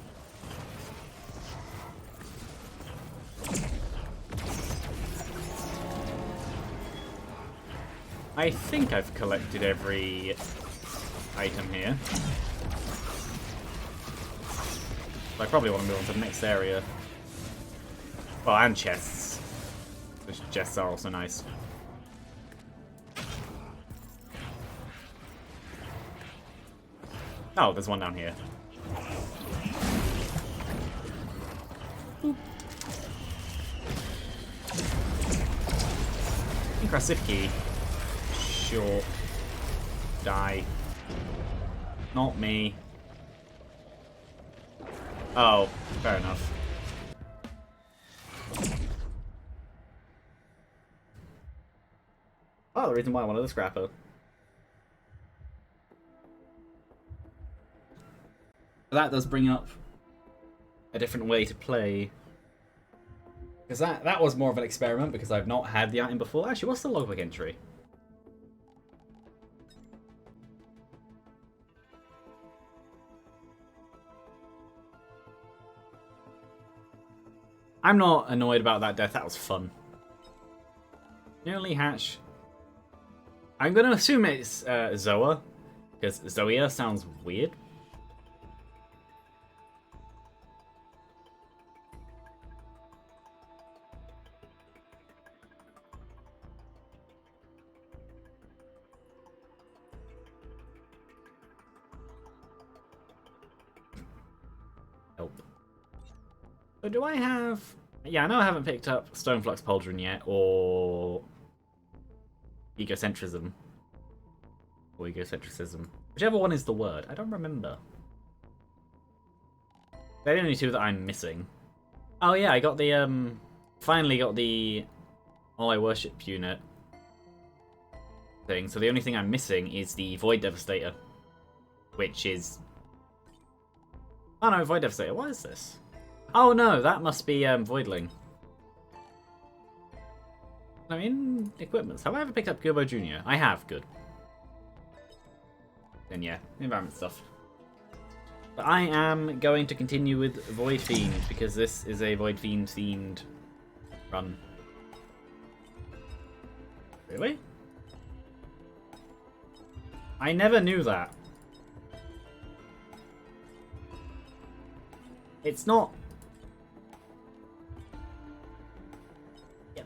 I think I've collected every item here. I probably want to move on to the next area. Well, and chests. Those chests are also nice. Oh, there's one down here. Boop. Impressive key. Sure. Die. Not me. Oh, fair enough. Oh, the reason why I wanted the scrapper. That does bring up a different way to play. Because that was more of an experiment, because I've not had the item before. Actually, what's the logbook entry? I'm not annoyed about that death. That was fun. Newly hatch. I'm going to assume it's Zoa, because Zoea sounds weird. Help. So do I have... Yeah, I know I haven't picked up Stoneflux Pauldron yet, or Egocentrism. Or Egocentricism. Whichever one is the word. I don't remember. They're the only two that I'm missing. Oh yeah, I got the, finally got the All I Worship unit thing, so the only thing I'm missing is the Void Devastator. Which is... Oh no, Void Devastator, what is this? Oh no, that must be Voidling. No, in equipments. Have I ever picked up Gurbo Jr.? I have, good. Then yeah, environment stuff. But I am going to continue with Void Fiend, because this is a Void Fiend themed run. Really? I never knew that. It's not...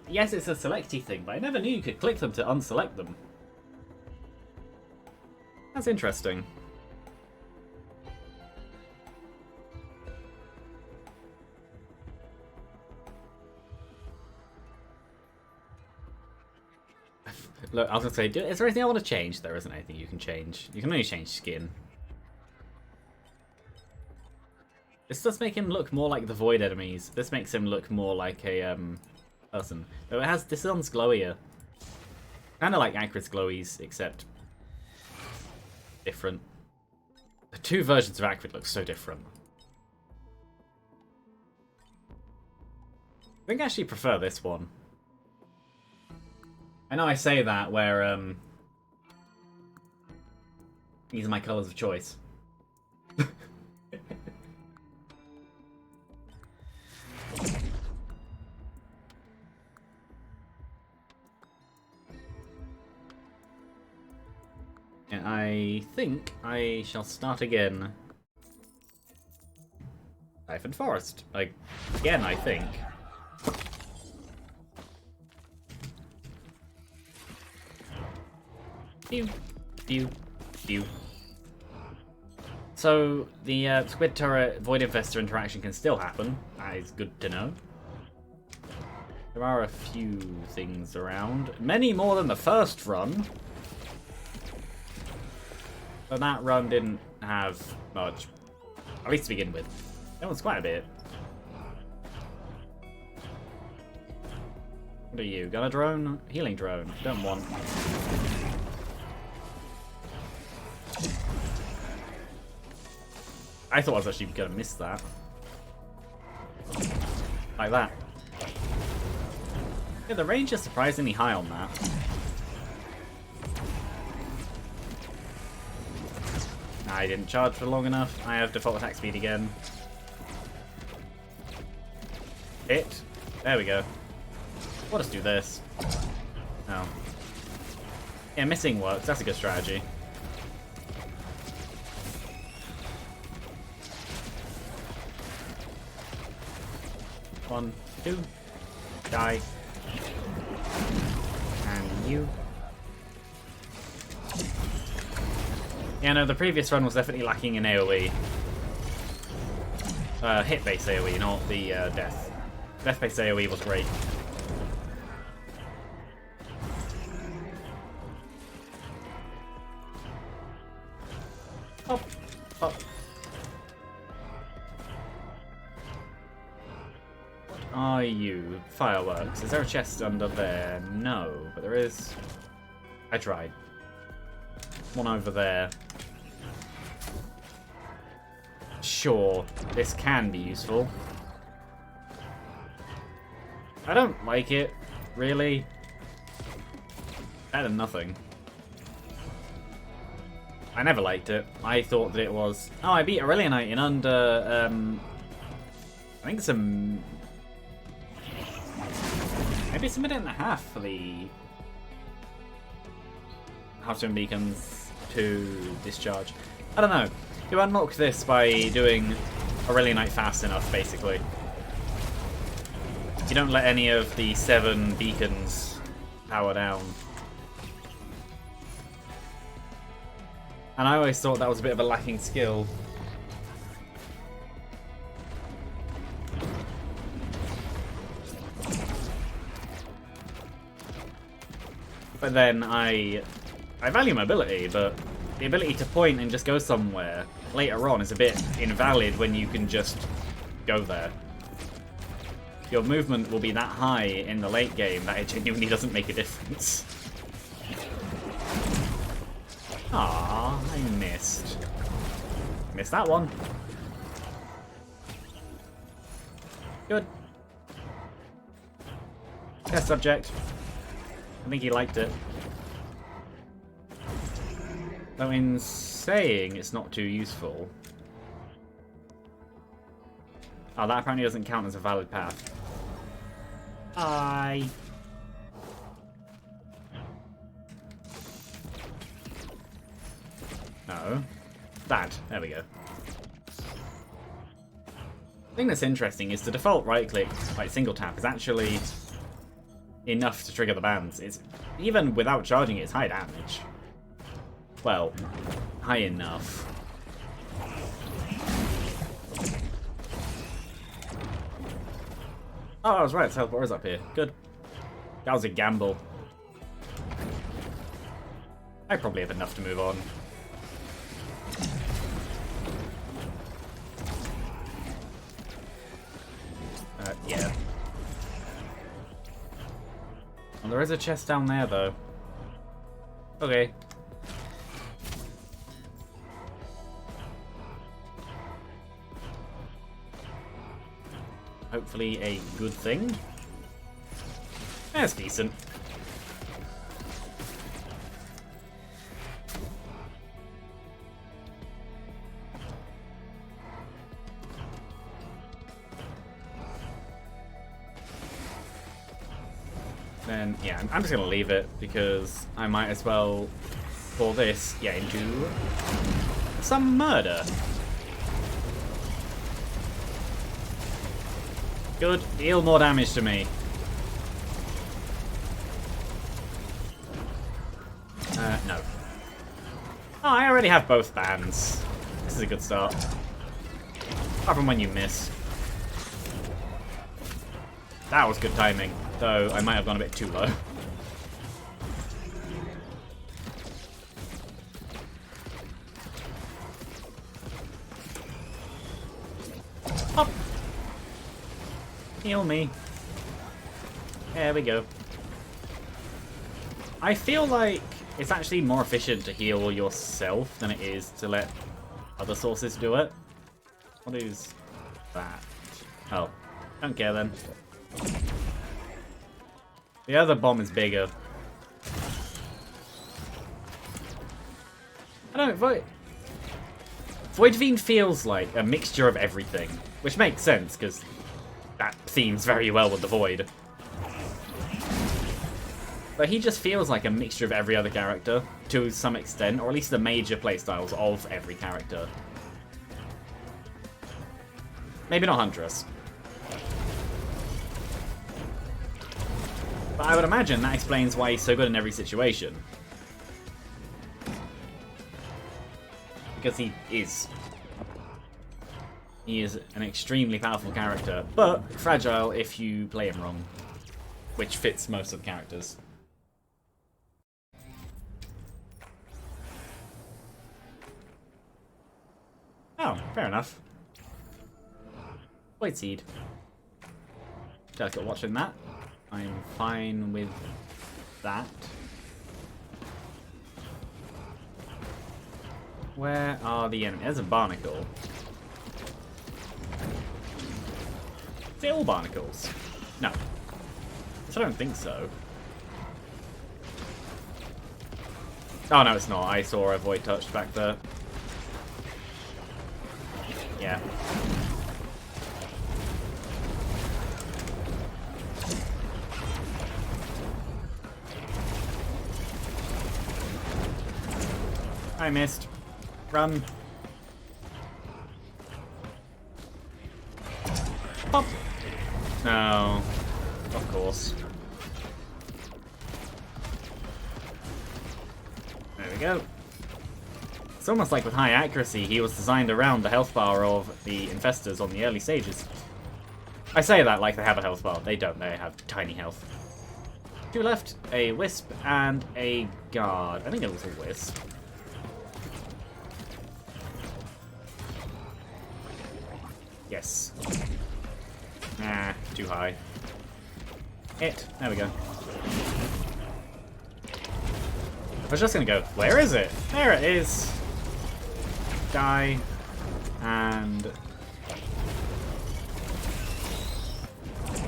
Yes, it's a selecty thing, but I never knew you could click them to unselect them. That's interesting. Look, I was gonna say, is there anything I want to change? There isn't anything you can change. You can only change skin. This does make him look more like the Void enemies. This makes him look more like a person. Though it has, this one's glowier. Kind of like Acrid's glowies, except different. The two versions of Acrid look so different. I think I actually prefer this one. I know I say that where these are my colours of choice. And I think I shall start again. Typhon Forest. Again, I think. Pew, pew, pew. So, the Squid Turret Void Infestor interaction can still happen. That is good to know. There are a few things around. Many more than the first run. But that run didn't have much. At least to begin with. That was quite a bit. What are you? Gun a drone? Healing drone. Don't want. I thought I was actually going to miss that. Like that. Yeah, the range is surprisingly high on that. I didn't charge for long enough. I have default attack speed again. Hit. There we go. We'll just do this. Oh. Yeah, missing works. That's a good strategy. One, two, die. And you. Yeah, no, the previous run was definitely lacking in AoE. Hit-based AoE, not the death. Death-based AoE was great. Hop, hop. What are you? Fireworks. Is there a chest under there? No, but there is. I tried. One over there. Sure, this can be useful. I don't like it, really. Better than nothing. I never liked it. I thought that it was... Oh, I beat Aurelionite in under... I think it's a... Maybe it's a minute and a half for the... Hearthstone Beacons to discharge. I don't know. You unlock this by doing Aurelionite fast enough, basically. You don't let any of the 7 beacons power down. And I always thought that was a bit of a lacking skill. But then I value mobility, but the ability to point and just go somewhere later on is a bit invalid when you can just go there. Your movement will be that high in the late game that it genuinely doesn't make a difference. Ah, I missed. Missed that one. Good. Test subject. I think he liked it. Though in saying it's not too useful... Oh, that apparently doesn't count as a valid path. No. That. There we go. thing that's interesting is the default right-click, like single tap, is actually enough to trigger the bands. It's even without charging it, it's high damage. Well, high enough. Oh, I was right. Teleporter's up here. Good. That was a gamble. I probably have enough to move on. Yeah. Well, there is a chest down there, though. Okay. Hopefully a good thing. That's decent. Then, yeah, I'm just going to leave it because I might as well pour this, yeah, into some murder. Good. Deal more damage to me. No. Oh, I already have both bands. This is a good start. Apart from when you miss. That was good timing, though I might have gone a bit too low. Up. Heal me. There we go. I feel like it's actually more efficient to heal yourself than it is to let other sources do it. What is that? Oh, don't care then. The other bomb is bigger. I don't know, Void Fiend feels like a mixture of everything, which makes sense because that themes very well with the Void. But he just feels like a mixture of every other character, to some extent, or at least the major playstyles of every character. Maybe not Huntress. But I would imagine that explains why he's so good in every situation. Because he is. He is an extremely powerful character, but fragile if you play him wrong. Which fits most of the characters. Oh, fair enough. Void Seed. Just got watching that. I'm fine with that. Where are the enemies? There's a barnacle. Is it all barnacles? No. I don't think so. Oh no, it's not. I saw a Void Touch back there. Yeah. I missed. Run. Pop. No. Of course. There we go. It's almost like with high accuracy, he was designed around the health bar of the infestors on the early stages. I say that like they have a health bar. They don't. They have tiny health. Two left. A Wisp and a Guard. I think it was a Wisp. Yes. Nah, too high. Hit. There we go. I was just gonna go, where is it? There it is. Die. And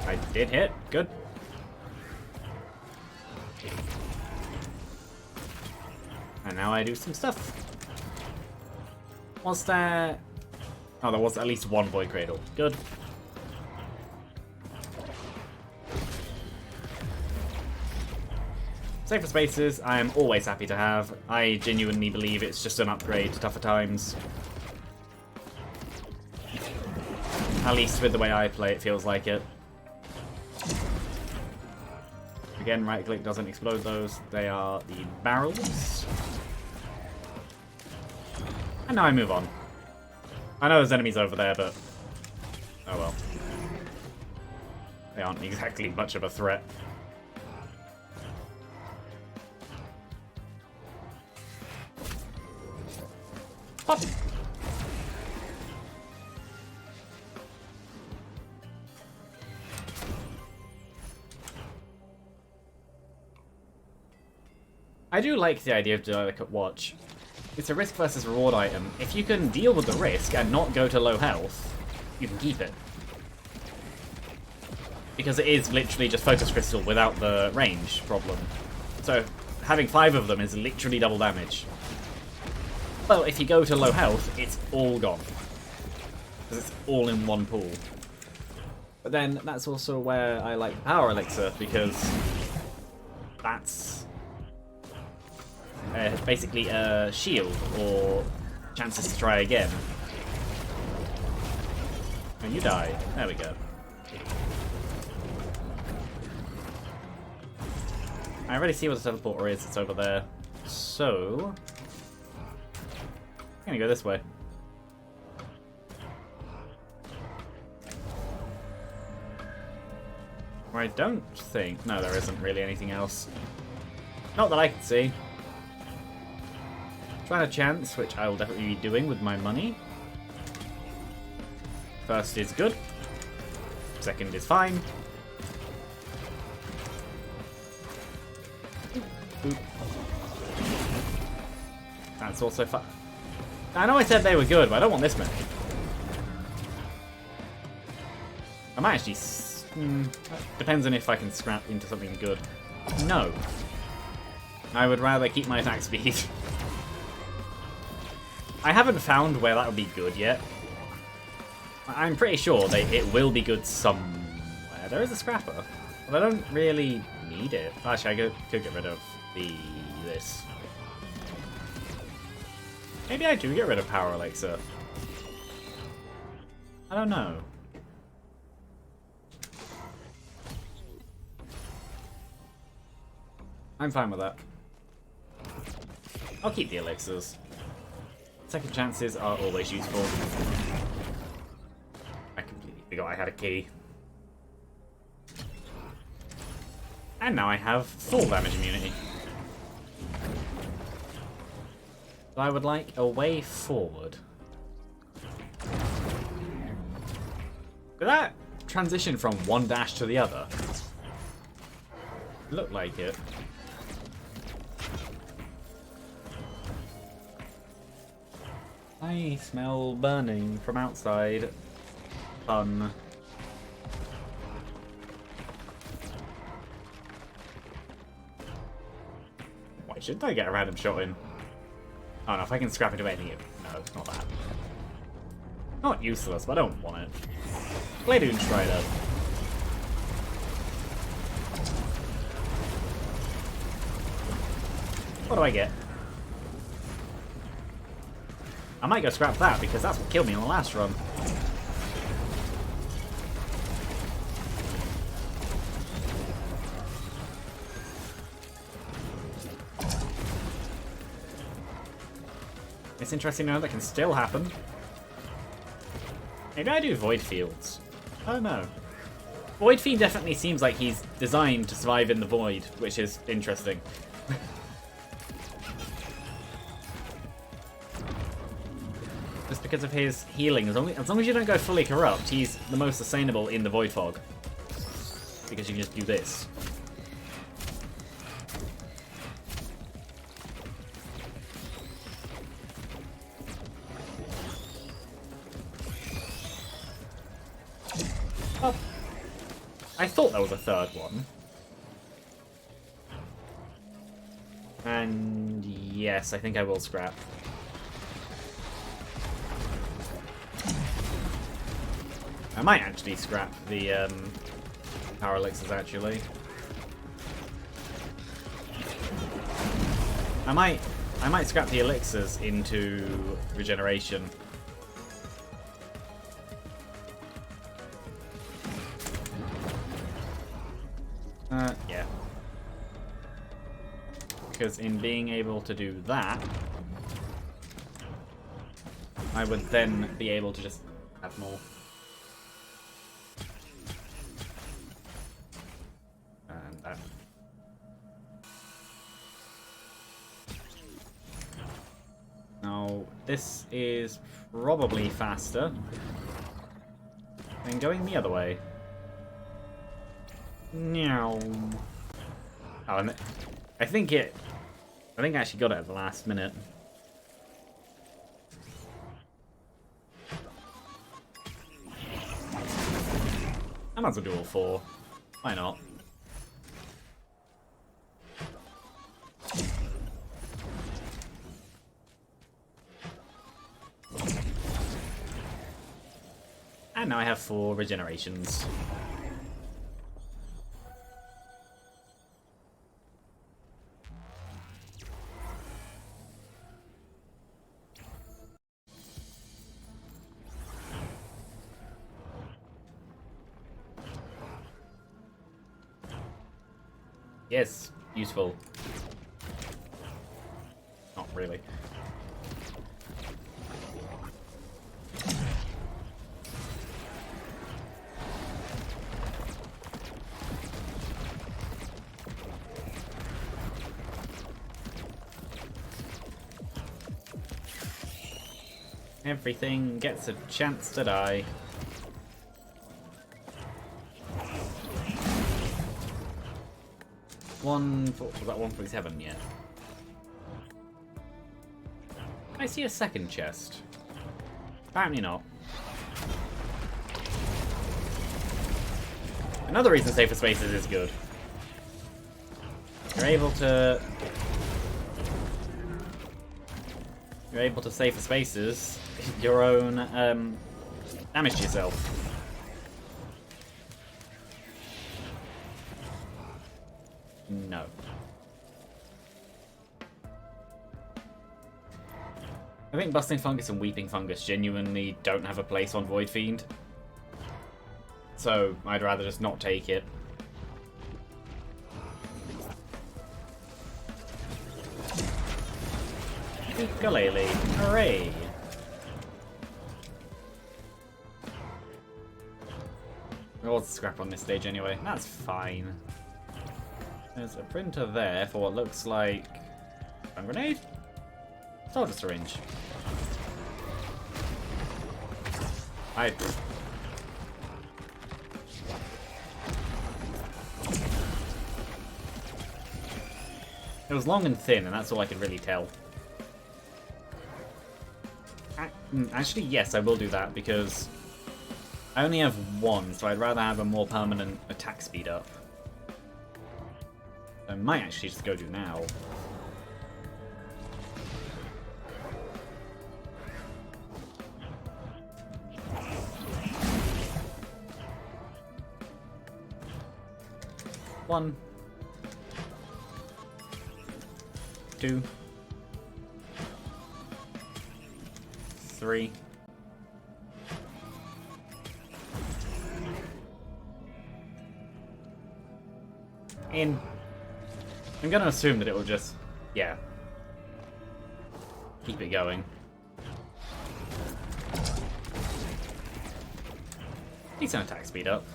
I did hit. Good. And now I do some stuff. Was there... Oh, there was at least one Void Cradle. Good. Safer Spaces, I am always happy to have. I genuinely believe it's just an upgrade to tougher times. At least with the way I play, it feels like it. Again, right click doesn't explode those. They are the barrels. And now I move on. I know there's enemies over there, but oh well. They aren't exactly much of a threat. What? I do like the idea of Delicate Watch. It's a risk versus reward item. If you can deal with the risk and not go to low health, you can keep it. Because it is literally just Focus Crystal without the range problem. So having 5 of them is literally double damage. Well, if you go to low health, it's all gone. Because it's all in one pool. But then that's also where I like Power Elixir, because that's basically a shield or chances to try again. And you die. There we go. I already see what the teleporter is. It's over there. So I'm gonna go this way. I don't think... No, there isn't really anything else. Not that I can see. Trying a chance, which I will definitely be doing with my money. First is good. Second is fine. Oop. That's also fine. I know I said they were good, but I don't want this many. I might actually... depends on if I can scrap into something good. No. I would rather keep my attack speed. I haven't found where that would be good yet. I'm pretty sure it will be good somewhere. There is a scrapper, but I don't really need it. Actually, I could get rid of this. Maybe I do get rid of Power Elixir. I don't know. I'm fine with that. I'll keep the elixirs. Second chances are always useful. I completely forgot I had a key. And now I have full damage immunity. So I would like a way forward. Did that transition from one dash to the other? Looked like it. I smell burning from outside. Fun. Why shouldn't I get a random shot in? Oh no, if I can scrap into anything, no, it's not that. Not useless, but I don't want it. Bladeon Strider. What do I get? I might go scrap that, because that's what killed me in the last run. It's interesting to know that can still happen. Maybe I do Void Fields. I don't know. Void Fiend definitely seems like he's designed to survive in the void, which is interesting. Just because of his healing. As long as you don't go fully corrupt, he's the most sustainable in the Void Fog. Because you can just do this. Oh. I thought there was a third one. And yes, I think I will scrap. I might actually scrap the Power Elixirs, actually. I might scrap the Elixirs into Regeneration. because in being able to do that, I would then be able to just add more. And that. Now, this is probably faster than going the other way. Meow. Oh, and I think I actually got it at the last minute. I might as well do all 4. Why not? And now I have 4 regenerations. Yes, useful. Not really. Everything gets a chance to die. Was that 147 yet? I see a second chest. Apparently not. Another reason Safer Spaces is good. You're able to Safer Spaces your own damage to yourself. No. I think Busting Fungus and Weeping Fungus genuinely don't have a place on Void Fiend. So I'd rather just not take it. Ukulele. Hooray! There was a scrap on this stage anyway. That's fine. There's a printer there for what looks like a grenade? Soldier syringe. It was long and thin, and that's all I could really tell. Actually, yes, I will do that, because I only have 1, so I'd rather have a more permanent attack speed up. I might actually just go do now. One. 2. 3. In. I'm gonna assume that it will just, yeah, keep it going. Decent attack speed up.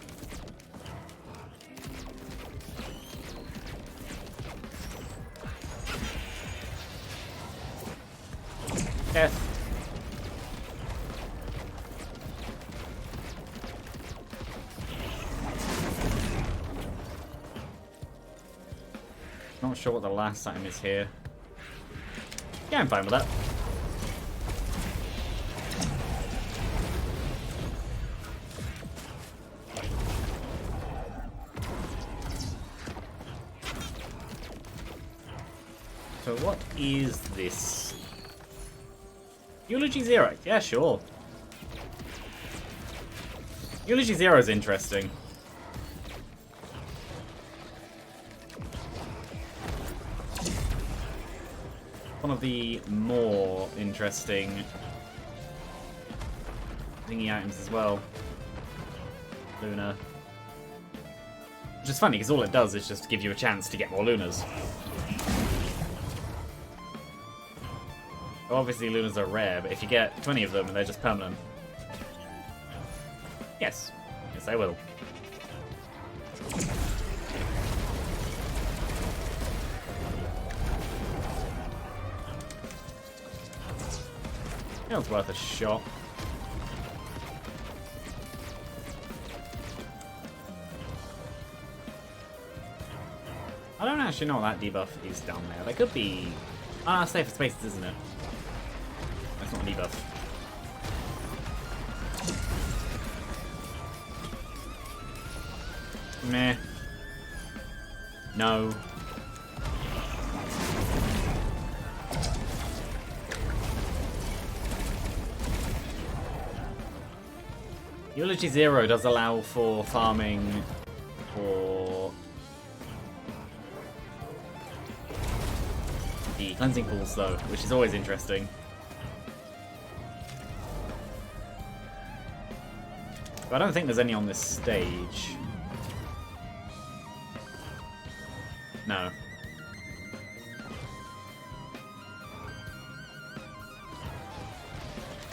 Death. Not sure what the last item is here. Yeah, I'm fine with that. So what is this? Eulogy Zero. Yeah, sure. Eulogy Zero is interesting. One of the more interesting thingy items as well. Luna. Which is funny, because all it does is just give you a chance to get more Lunas. Obviously Lunas are rare, but if you get 20 of them and they're just permanent. Yes. Yes, I will. It's worth a shot. I don't actually know what that debuff is down there. There could be... Ah, safer spaces, isn't it? That's not a debuff. Meh. No. Eulogy 0 does allow for farming for the cleansing pools though, which is always interesting. But I don't think there's any on this stage. No.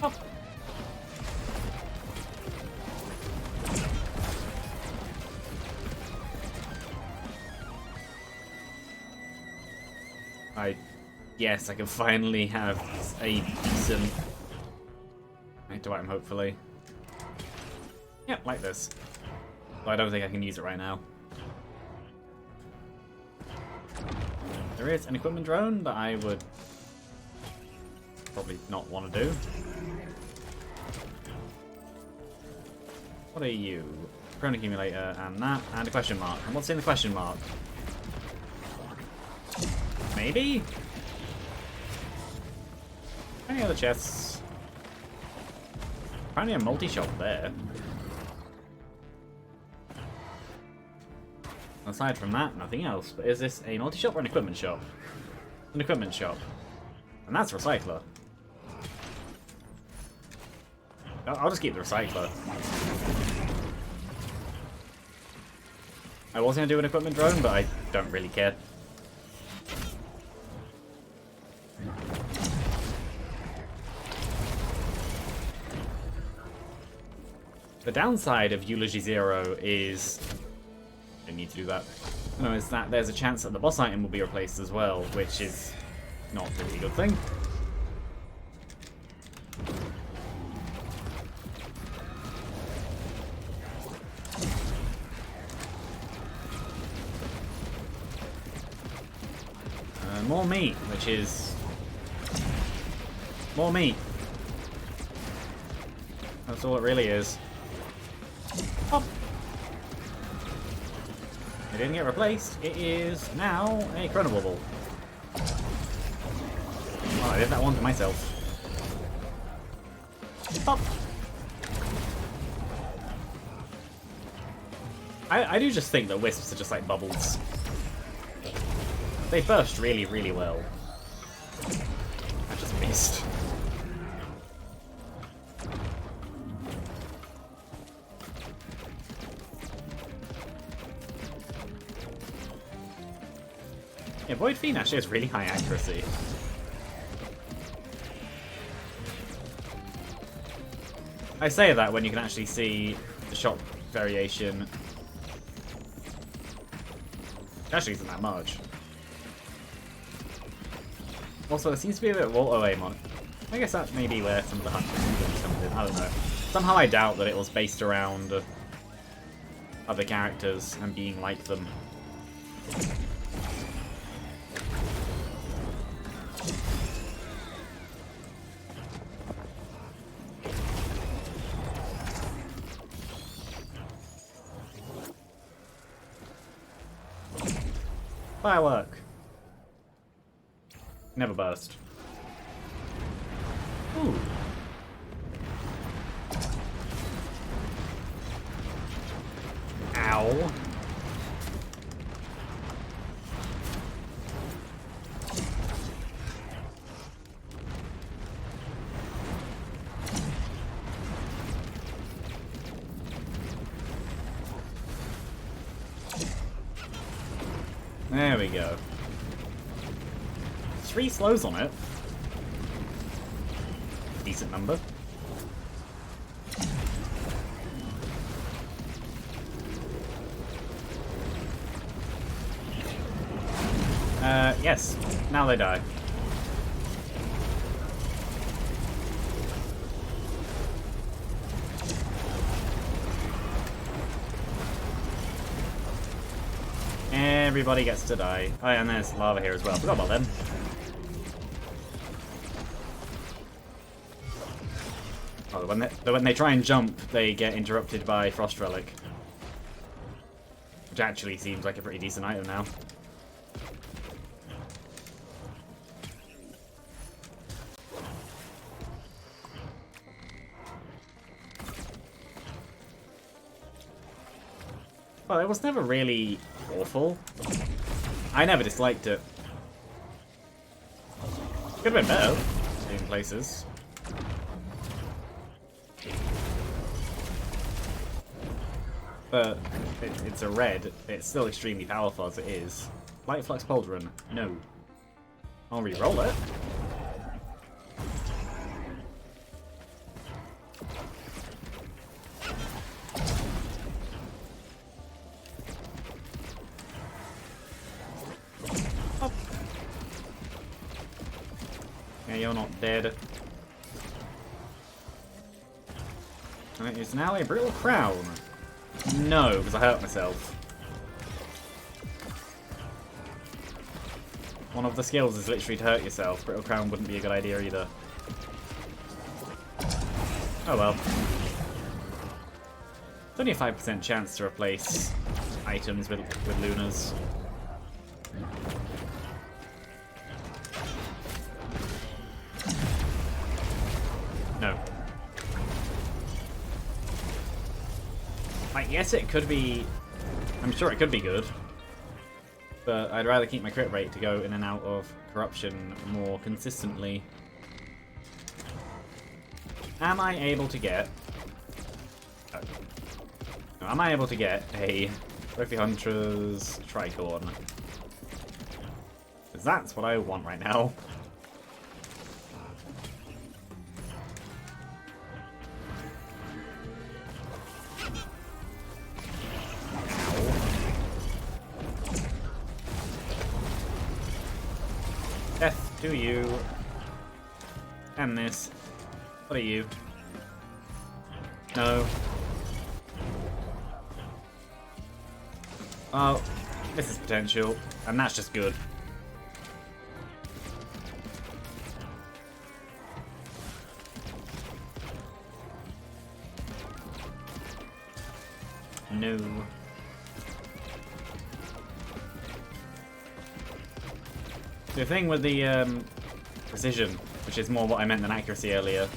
Oh. Yes, I can finally have a decent active item, hopefully. Yep, like this. But I don't think I can use it right now. There is an equipment drone that I would probably not want to do. What are you? Chrono accumulator and that, and a question mark. And what's in the question mark? Maybe? Any other chests? Apparently a multi-shop there. Aside from that, nothing else. But is this a multi-shop or an equipment shop? An equipment shop. And that's a recycler. I'll just keep the recycler. I was going to do an equipment drone, but I don't really care. The downside of Eulogy 0 is... I need to do that. No, is that there's a chance that the boss item will be replaced as well, which is not really a good thing. More meat, which is... more meat. That's all it really is. Oh. It didn't get replaced. It is now a Chrono Bubble. Oh, I did that one to myself. Pop. I do just think that wisps are just like bubbles. They burst really, really well. I just missed. Yeah, Void Fiend actually has really high accuracy. I say that when you can actually see the shot variation. It actually isn't that much. Also, there seems to be a bit of auto-aim on it. I guess that's maybe where some of the hunters comes in. I don't know. Somehow I doubt that it was based around other characters and being like them. Firework. Never burst. Ooh. Ow. There we go. 3 slows on it. decent number. Yes. Now they die. Everybody gets to die. Oh, and there's lava here as well. Forgot about them. Oh, when they try and jump, they get interrupted by Frost Relic. Which actually seems like a pretty decent item now. Well, it was never really awful. I never disliked it. Could have been better in places. But it's a red. It's still extremely powerful as it is. Light Flux Pauldron. No. I'll re-roll it. Yeah, you're not dead. And it is now a Brittle Crown. No, because I hurt myself. One of the skills is literally to hurt yourself. Brittle Crown wouldn't be a good idea either. Oh well. It's only a 5% chance to replace items with Lunas. No. Like, yes, it could be... I'm sure it could be good. But I'd rather keep my crit rate to go in and out of corruption more consistently. Am I able to get... Oh. No, am I able to get a Trophy Hunter's Tricorn? Because that's what I want right now. Death to you. And this. What are you? No. Oh, this is potential. And that's just good. No. The thing with the precision, which is more what I meant than accuracy earlier.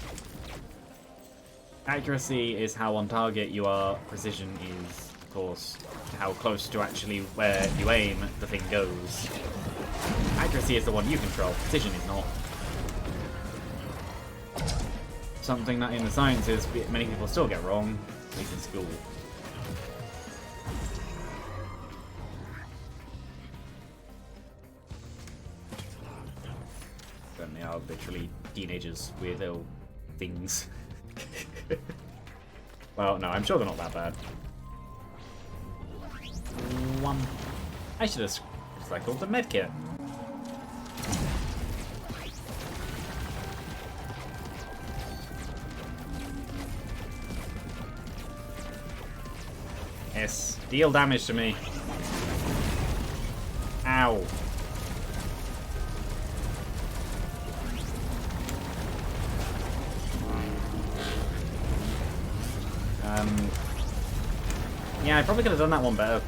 Accuracy is how on target you are, precision is, of course, how close to actually where you aim the thing goes. Accuracy is the one you control, precision is not. Something that in the sciences many people still get wrong, at least in school. They are literally teenagers with little things. Well, no, I'm sure they're not that bad. I should have cycled the medkit. Yes, deal damage to me. Ow. Yeah, I probably could have done that one better.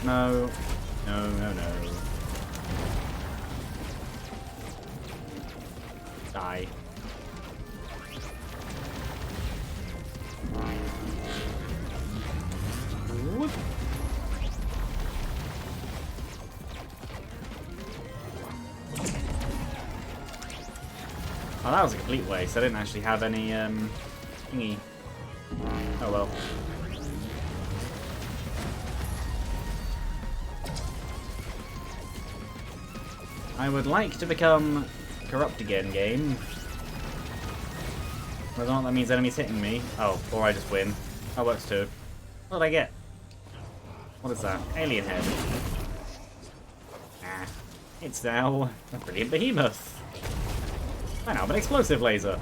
No. No, no, no. Die. Whoop. Oh, that was a complete waste. I didn't actually have any, thingy. Oh well. I would like to become corrupt again, game. Whether or not that means enemies hitting me. Oh, or I just win. That works too. What did I get? What is that? Alien head. Ah. It's now a brilliant behemoth. I now have an explosive laser.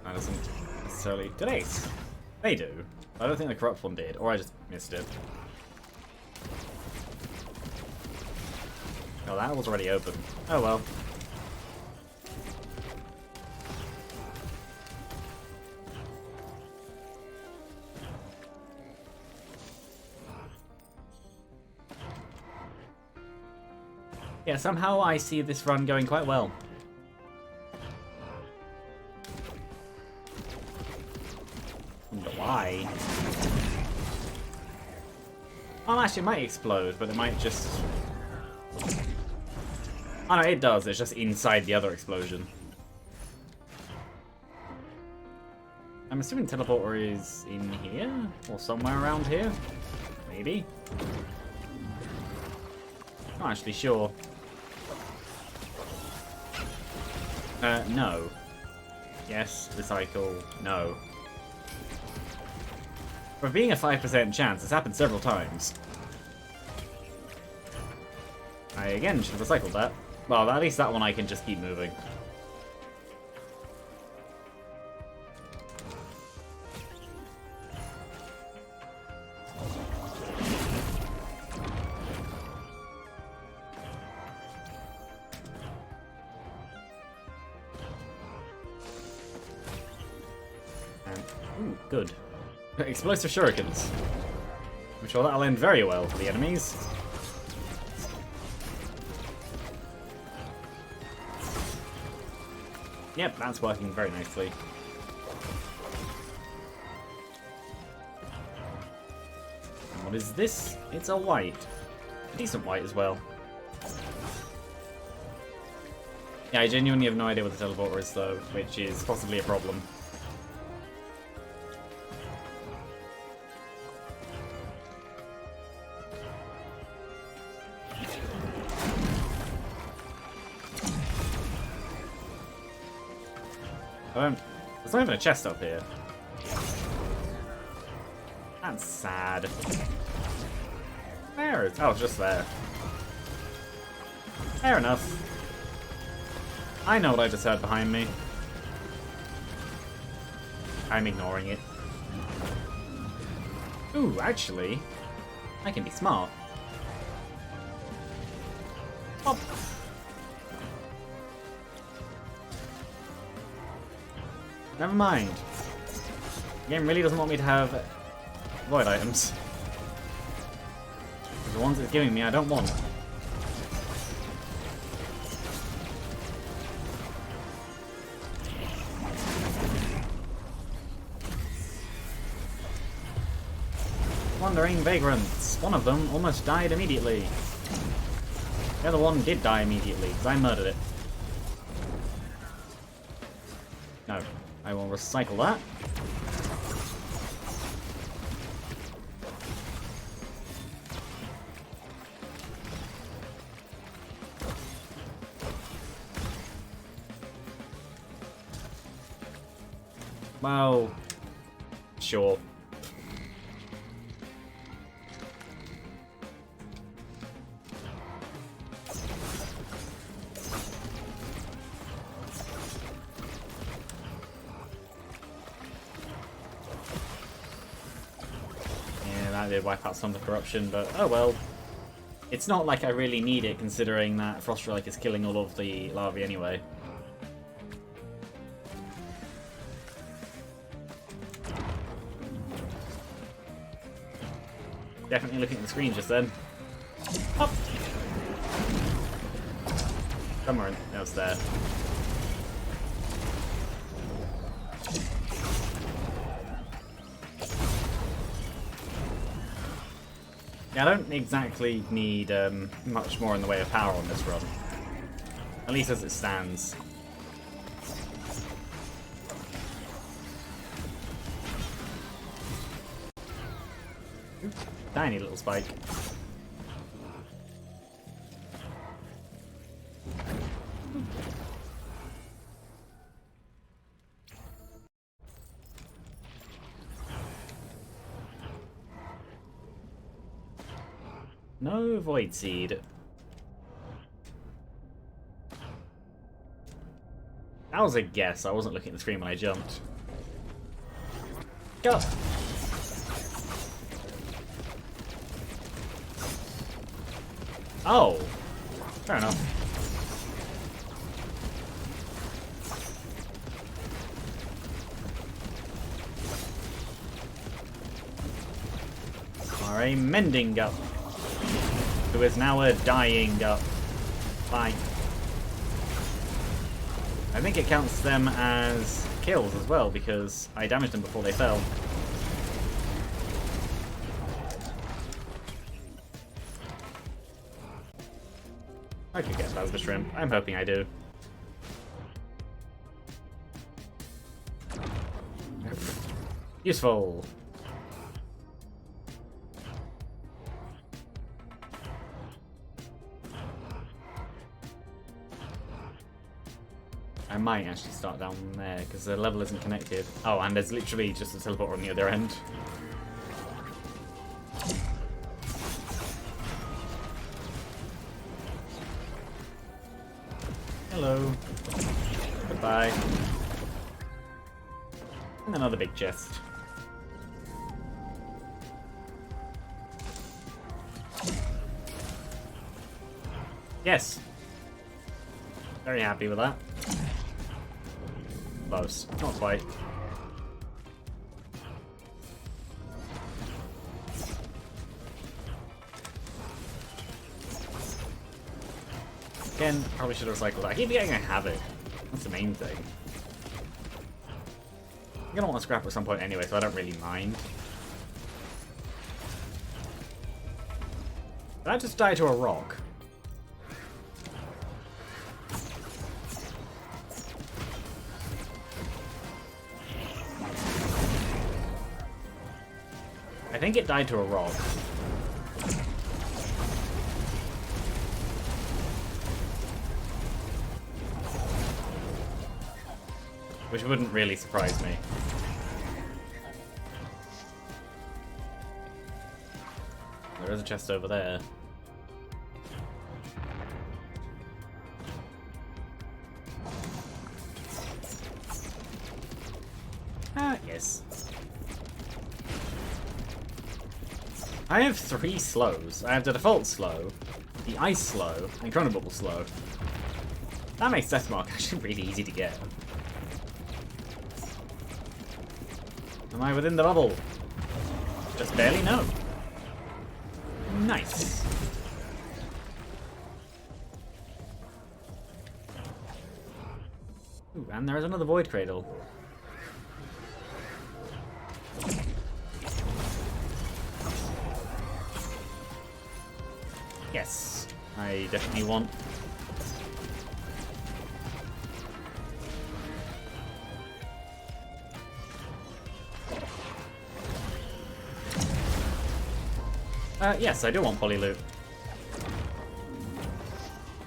That doesn't necessarily... Did Ace? They do. I don't think the corrupt one did, or I just missed it. Oh, that was already open. Oh well. Yeah, somehow I see this run going quite well. Wonder why. Oh, actually, it might explode, but it might just... Oh no, it does. It's just inside the other explosion. I'm assuming teleporter is in here? Or somewhere around here? Maybe? Not actually sure. No. Yes, recycle, no. For being a 5% chance, it's happened several times. I again should have recycled that. Well, at least that one I can just keep moving. Ooh, good. Explosive shurikens. I'm sure that'll end very well for the enemies. Yep, that's working very nicely. And what is this? It's a white. A decent white as well. Yeah, I genuinely have no idea what the teleporter is though, which is possibly a problem. There's not even a chest up here. That's sad. Where is... Oh, it's just there. Fair enough. I know what I just heard behind me. I'm ignoring it. Ooh, actually, I can be smart. Pop. Never mind. The game really doesn't want me to have void items. The ones it's giving me I don't want. Wandering vagrants. One of them almost died immediately. The other one did die immediately, because I murdered it. No. I will recycle that. Well, sure. That did wipe out some of the corruption, but oh well. It's not like I really need it, considering that Frost Relic is killing all of the larvae anyway. Definitely looking at the screen just then. Up! Somewhere else there. Yeah, I don't exactly need much more in the way of power on this run. At least as it stands. Oops, tiny little spike. No Void Seed. That was a guess. I wasn't looking at the screen when I jumped. Go! Oh! Fair enough. Are a mending up, who is now a dying up. Fine. I think it counts them as kills as well, because I damaged them before they fell. I could get Plasma Shrimp. I'm hoping I do. Useful. I might actually start down there, because the level isn't connected. Oh, and there's literally just a teleporter on the other end. Hello. Goodbye. And another big chest. Yes! Very happy with that. Close. Not quite. Again, probably should have cycled that. I keep getting a Havoc. That's the main thing. I'm gonna want to scrap at some point anyway, so I don't really mind. Did I just die to a rock? I think it died to a rock. Which wouldn't really surprise me. There is a chest over there. Ah, yes. I have 3 slows. I have the default slow, the ice slow, and chrono bubble slow. That makes Deathmark actually really easy to get. Am I within the bubble? Just barely, no. Nice. Ooh, and there's another Void Cradle. Yes, I definitely want. Yes, I do want Polyloot.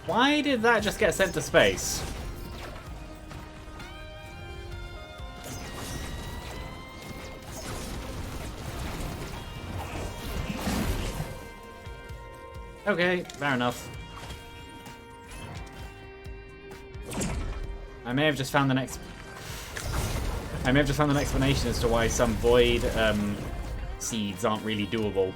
Why did that just get sent to space? Okay, fair enough. I may have just found an explanation as to why some void seeds aren't really doable.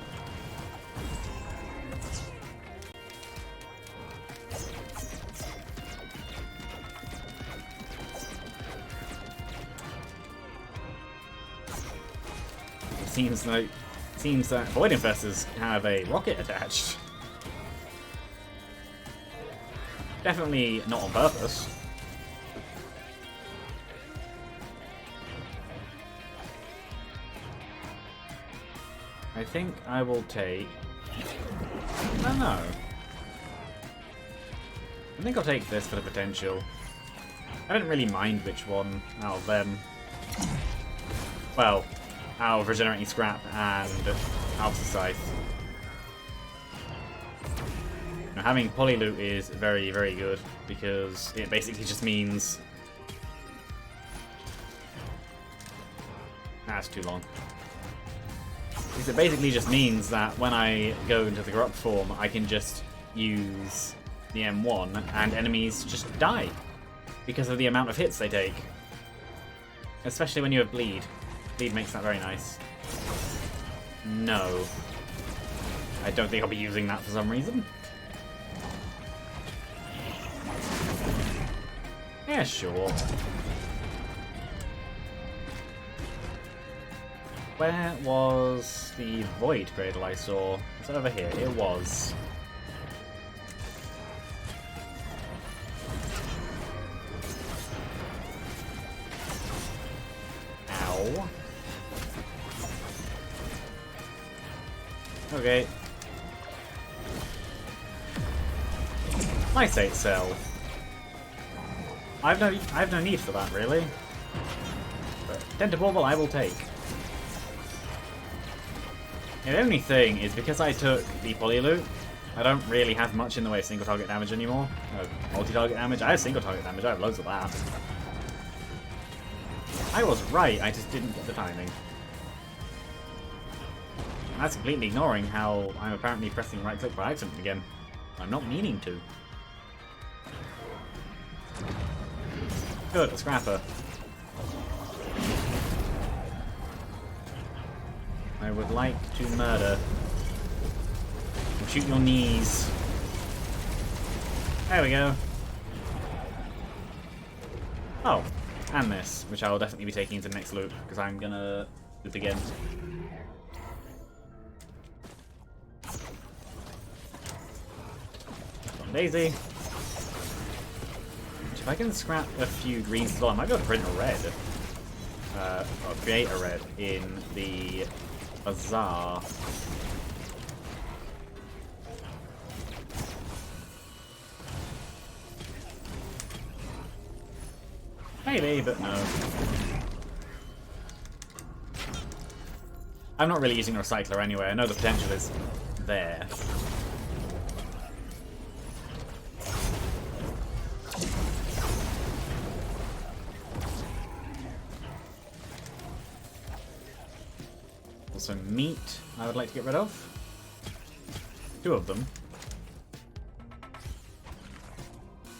Seems that Void Infestors have a rocket attached. Definitely not on purpose. I think I will take... I don't know. I think I'll take this for the potential. I didn't really mind which one out of them. Well, out of Regenerating Scrap and out of the Scythe. Now, having Polyloot is very, very good because it basically just means... That's too long. Because it basically just means that when I go into the corrupt form, I can just use the M1 and enemies just die because of the amount of hits they take. Especially when you have bleed. Bleed makes that very nice. No. I don't think I'll be using that for some reason. Yeah, sure. Where was the Void Cradle I saw? It's over here. It was. Ow. Okay. Lysate Cell. I've no need for that, really. But Tentaport I will take. Yeah, the only thing is, because I took the Polyloot, I don't really have much in the way of single target damage anymore. No, multi-target damage. I have single target damage, I have loads of that. I was right, I just didn't get the timing. And that's completely ignoring how I'm apparently pressing right click by accident again. I'm not meaning to. Good, a scrapper. I would like to murder. And shoot your knees. There we go. Oh, and this, which I will definitely be taking into the next loop, because I'm gonna loop again. Daisy. If I can scrap a few greens as well, I might be able to print a red. Or create a red in the bazaar. Maybe, but no. I'm not really using a recycler anyway. I know the potential is there. Also meat I would like to get rid of. 2 of them.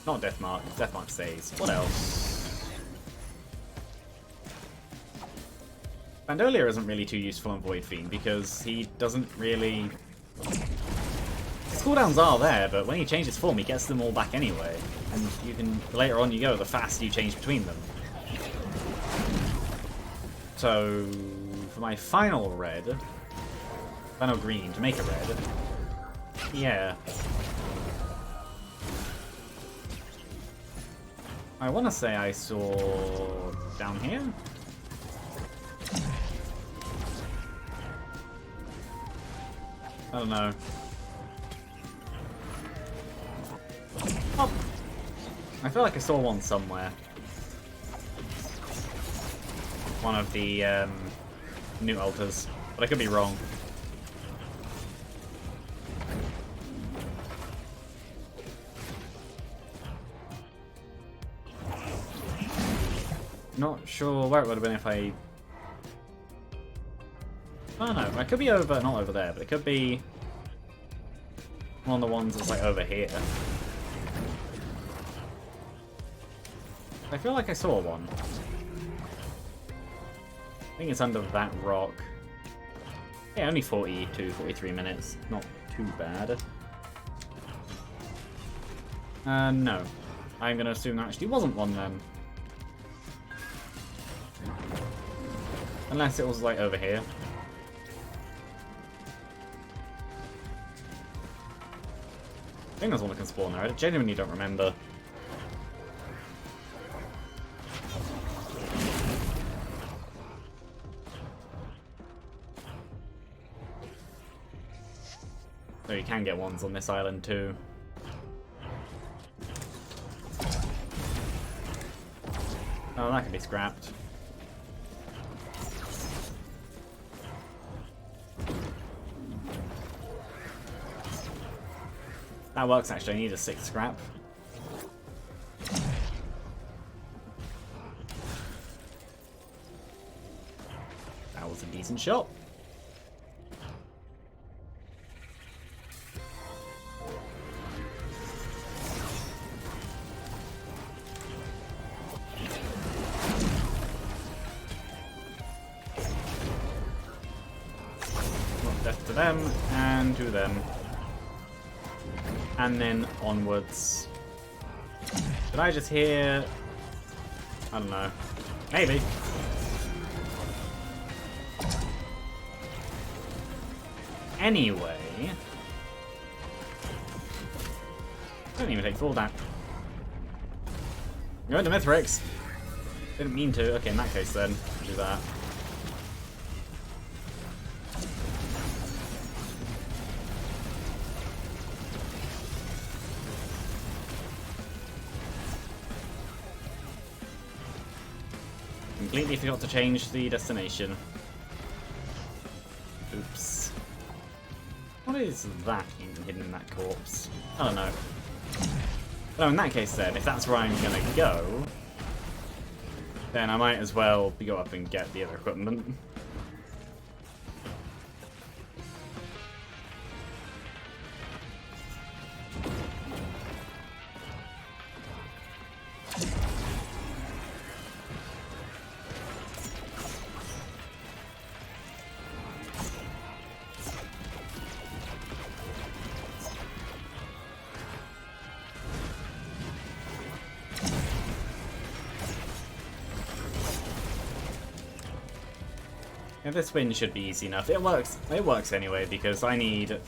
Not Deathmark. Deathmark stays. What else? Bandolier isn't really too useful on Void Fiend because he doesn't really... His cooldowns are there, but when he changes form he gets them all back anyway. And you can, the later on you go, the faster you change between them. So... for my final red, final green, to make a red, yeah. I want to say I saw down here? I don't know. Oh! I feel like I saw one somewhere. One of the, new altars, but I could be wrong. Not sure where it would have been if I... I don't know, it could be over, not over there, but it could be one of the ones that's like over here. I feel like I saw one. I think it's under that rock. Yeah, only 42, 43 minutes. Not too bad. No. I'm going to assume there actually wasn't one then. Unless it was like over here. I think there's one that can spawn there. I genuinely don't remember. So you can get ones on this island too. Oh, that can be scrapped. That works actually, I need a 6th scrap. That was a decent shot. to them, and to them. And then onwards. Did I just hear... I don't know. Maybe. Anyway... Don't even take full damage. Go into Mithrix. Didn't mean to. Okay, in that case then, do that. Completely forgot to change the destination. Oops. What is that hidden in that corpse? I don't know. Oh, in that case then, if that's where I'm gonna go, then I might as well go up and get the other equipment. Yeah, this win should be easy enough. It works. It works anyway because I need.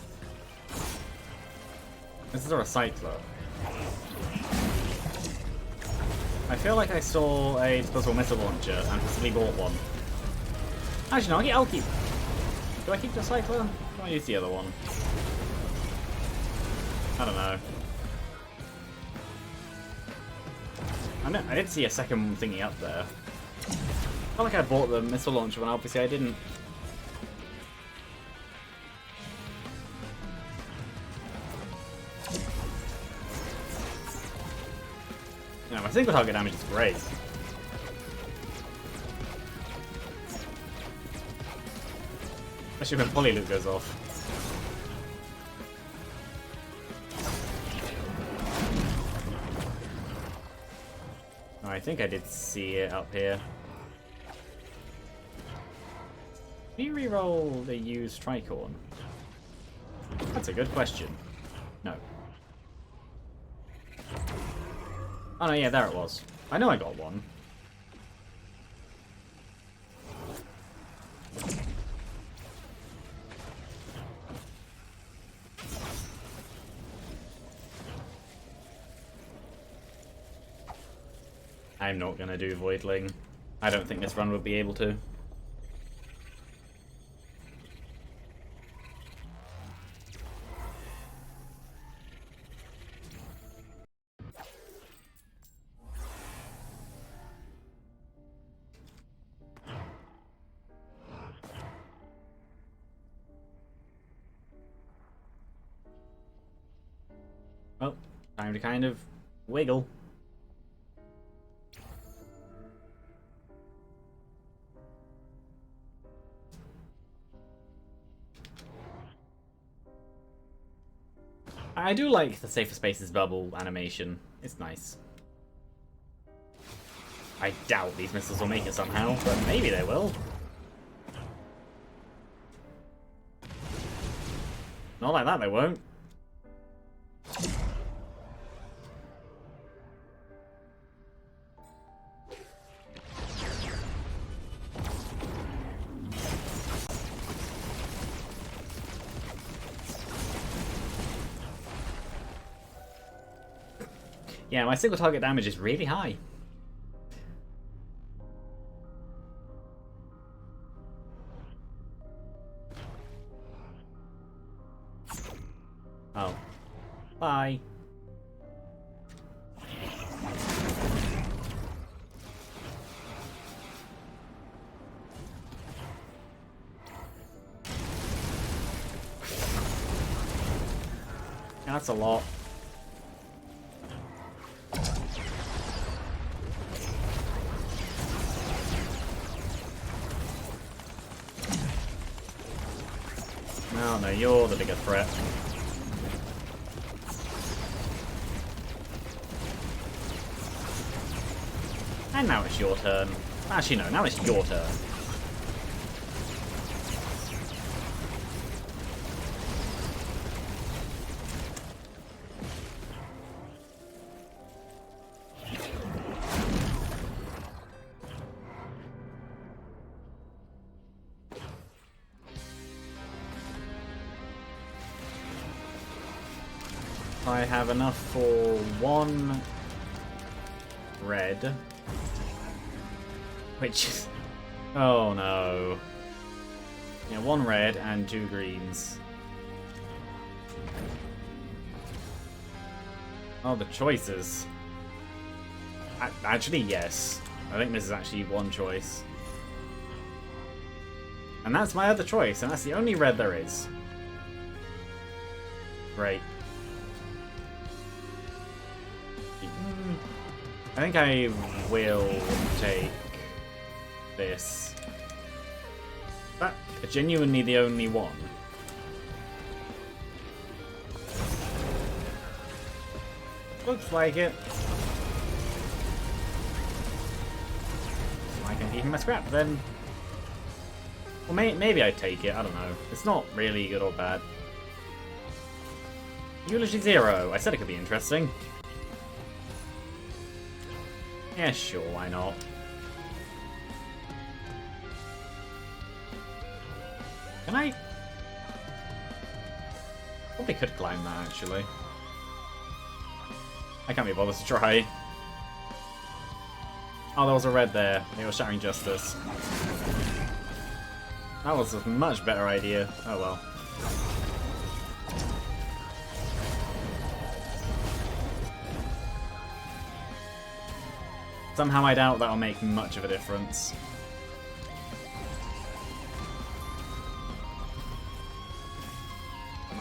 Is there a cycler? I feel like I saw a disposable missile launcher and possibly bought one. Actually, no. I'll keep. Do I keep the cycler? Do I use the other one? I don't know. I did see a second thingy up there. I felt like I bought the missile launcher when obviously I didn't. Yeah, my single target damage is great. Especially when Polyloop goes off. Oh, I think I did see it up here. Can you reroll the used tricorn? That's a good question. No. Oh no, yeah, there it was. I know I got one. I'm not gonna do Voidling. I don't think this run would be able to. Well, time to kind of wiggle. I do like the Safer Spaces bubble animation. It's nice. I doubt these missiles will make it somehow, but maybe they will. Not like that, they won't. Yeah, my single target damage is really high. Oh. Bye. That's a lot. No, you're the bigger threat. And now it's your turn. Actually, no, now it's your turn. I have enough for one red. Which is... Oh no. Yeah, one red and 2 greens. Oh, the choices. Actually, yes. I think this is actually one choice. And that's my other choice, and that's the only red there is. Great. I think I will take this. But genuinely the only one. Looks like it. I can keep my scrap then. Well, maybe I'd take it, I don't know. It's not really good or bad. Eulogy 0. I said it could be interesting. Yeah, sure, why not? Can I? Probably could climb that, actually. I can't be bothered to try. Oh, there was a red there. They were Shattering Justice. That was a much better idea. Oh well. Somehow I doubt that'll make much of a difference.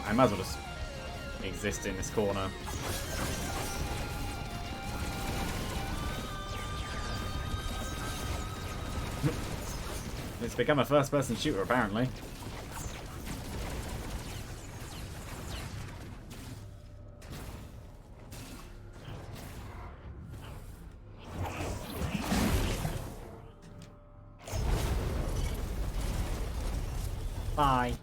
I might as well just exist in this corner. It's become a first-person shooter, apparently. Bye.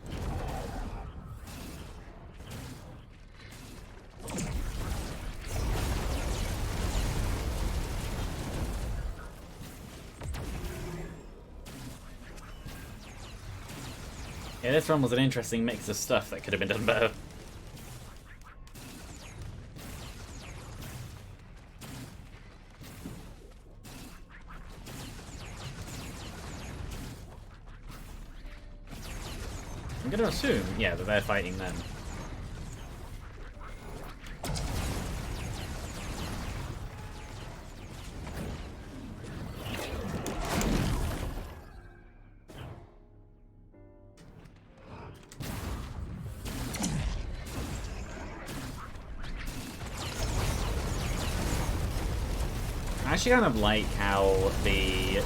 Yeah, this one was an interesting mix of stuff that could have been done better. I'm gonna assume, yeah, that they're fighting them. I actually kind of like how the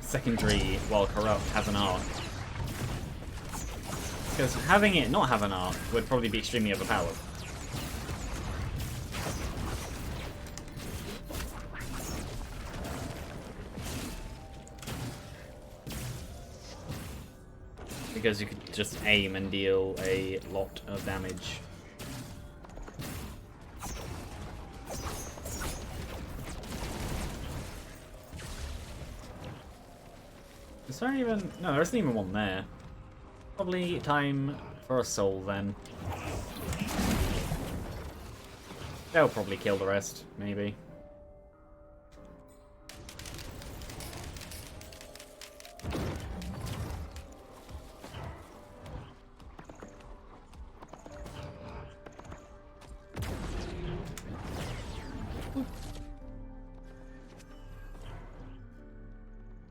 secondary, while corrupt, has an arc. Because having it not have an arc would probably be extremely overpowered. Because you could just aim and deal a lot of damage. Is there even... No, there isn't even one there. Probably time for a soul then. They'll probably kill the rest, maybe.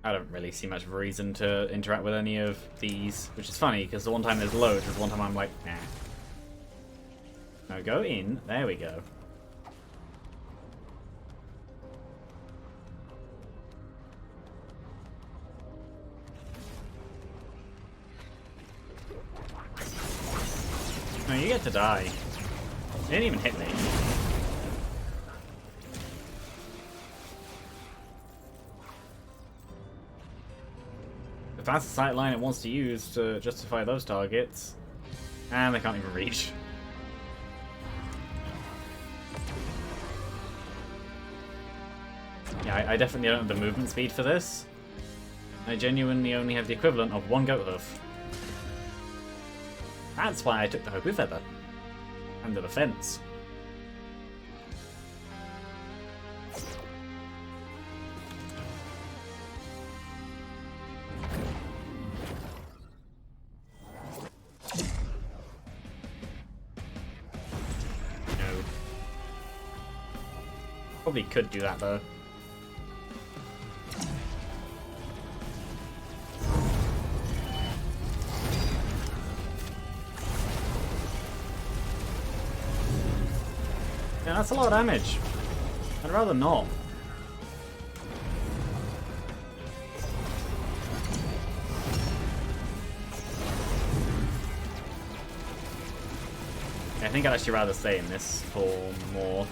I don't really see much of a reason to interact with any of these, which is funny, because the one time there's loads, there's one time I'm like, nah. No, go in. There we go. No, you get to die. They didn't even hit me. If that's the sight line it wants to use to justify those targets. And they can't even reach. Yeah, I definitely don't have the movement speed for this. I genuinely only have the equivalent of one goat hoof. That's why I took the Hopu Feather. And the defense. No. Probably could do that though. Yeah, that's a lot of damage. I'd rather not. Yeah, I think I'd actually rather stay in this for more.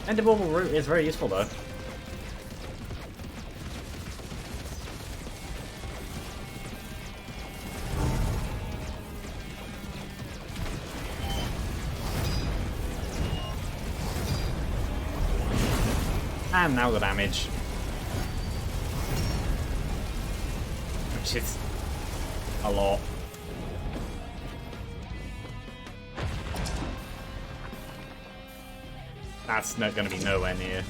Enderbauble Root is very useful though. And now the damage. Which is a lot. That's not going to be nowhere near.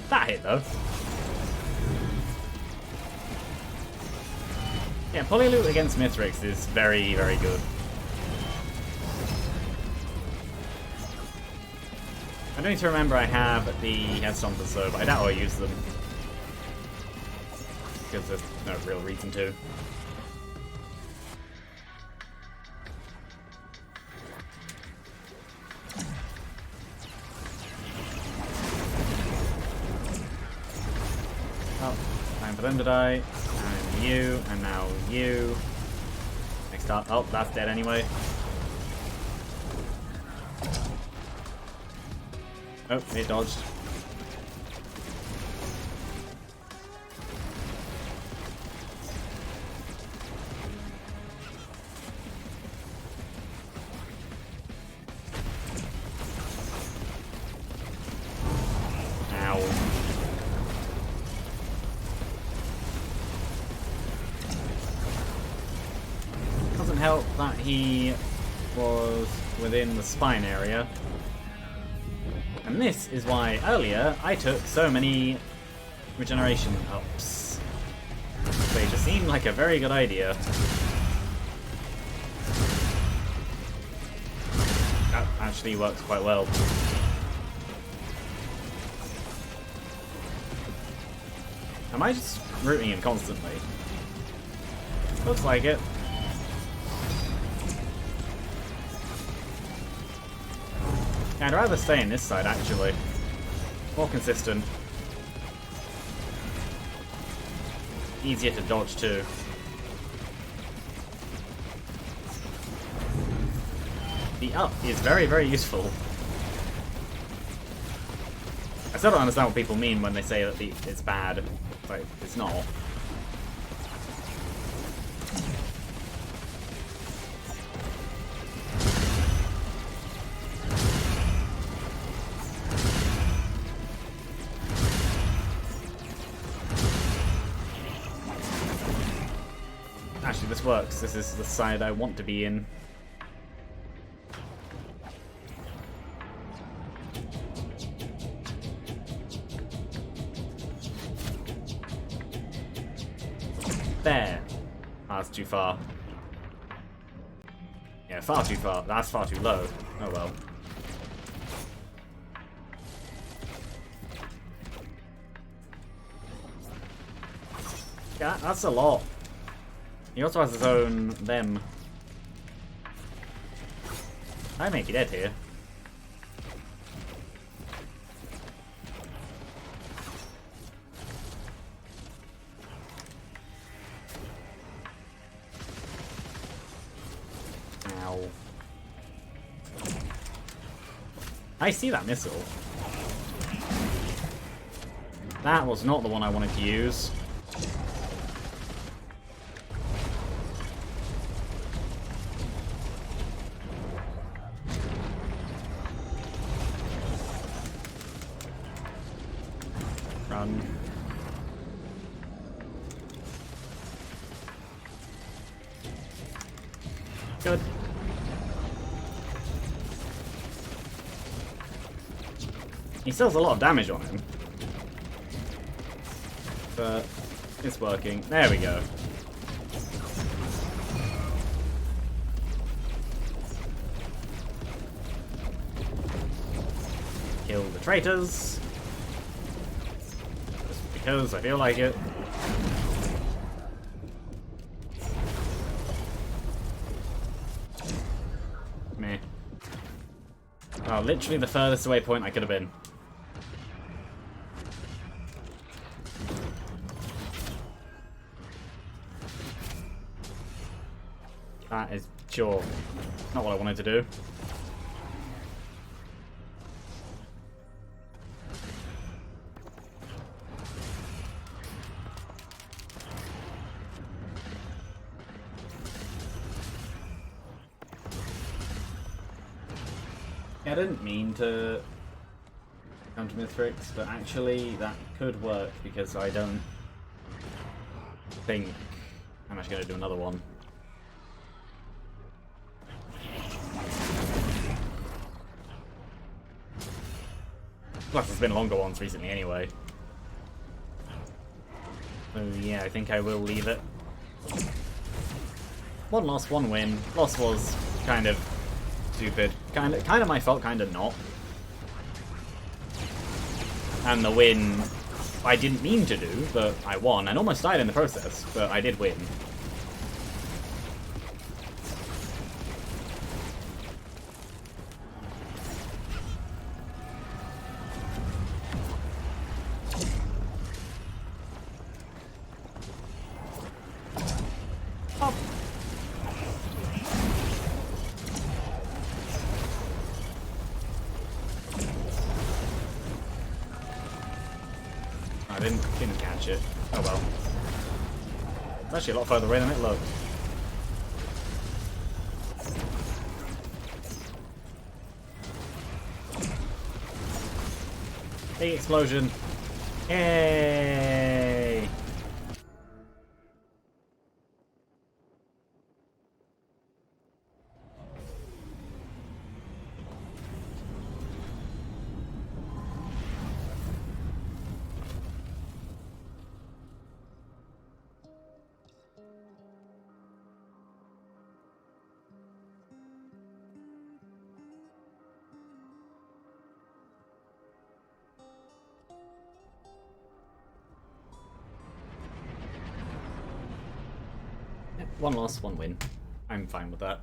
That hit though. Yeah, Polyloot against Mithrix is very, very good. I don't need to remember I have the Headstones and so, but I doubt I'll use them. Because there's no real reason to. Oh, time for them to die. And you, and now you. Next up. Oh, that's dead anyway. Oh, it dodged. Ow. Doesn't help that he was within the spine area. And this is why earlier I took so many regeneration ups. They just seemed like a very good idea. That actually works quite well. Am I just rooting him constantly? Looks like it. I'd rather stay in this side, actually. More consistent. Easier to dodge, too. The up is very, very useful. I still don't understand what people mean when they say that it's bad. Like, it's not. Actually, this works. This is the side I want to be in. There. Oh, that's too far. Yeah, far too far. That's far too low. Oh well. Yeah, that's a lot. He also has his own them. I make you dead here. Ow. I see that missile. That was not the one I wanted to use. Run. Good. He still has a lot of damage on him. But it's working. There we go. Kill the traitors. Just because I feel like it. Meh. Oh, literally the furthest away point I could have been. That is sure not what I wanted to do. I didn't mean to come to Mithrix, but actually that could work because I don't think I'm actually going to do another one. Plus, there's been longer ones recently anyway. So yeah, I think I will leave it. One loss, one win. Loss was kind of stupid. Kind of my fault, kind of not. And the win, I didn't mean to do, but I won. And almost died in the process, but I did win. I didn't catch it. Oh well. It's actually a lot further away than it looked. Big explosion. Yay! One loss, one win. I'm fine with that.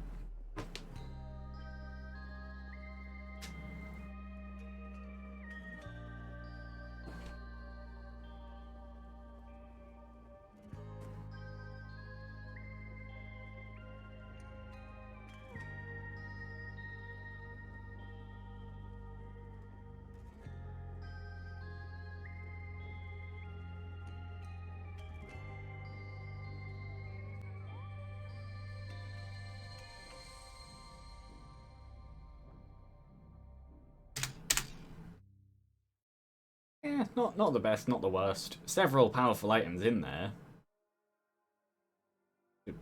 Yeah, not the best, not the worst. Several powerful items in there.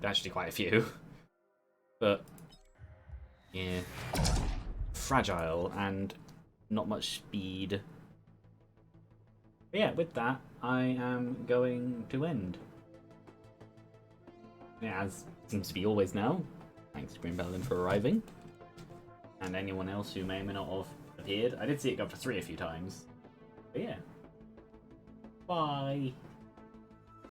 Actually, quite a few. But yeah, fragile and not much speed. But yeah, with that, I am going to end. Yeah, as seems to be always now. Thanks to Green Paladin for arriving. And anyone else who may or may not have appeared. I did see it go up to 3 a few times. But yeah. Bye.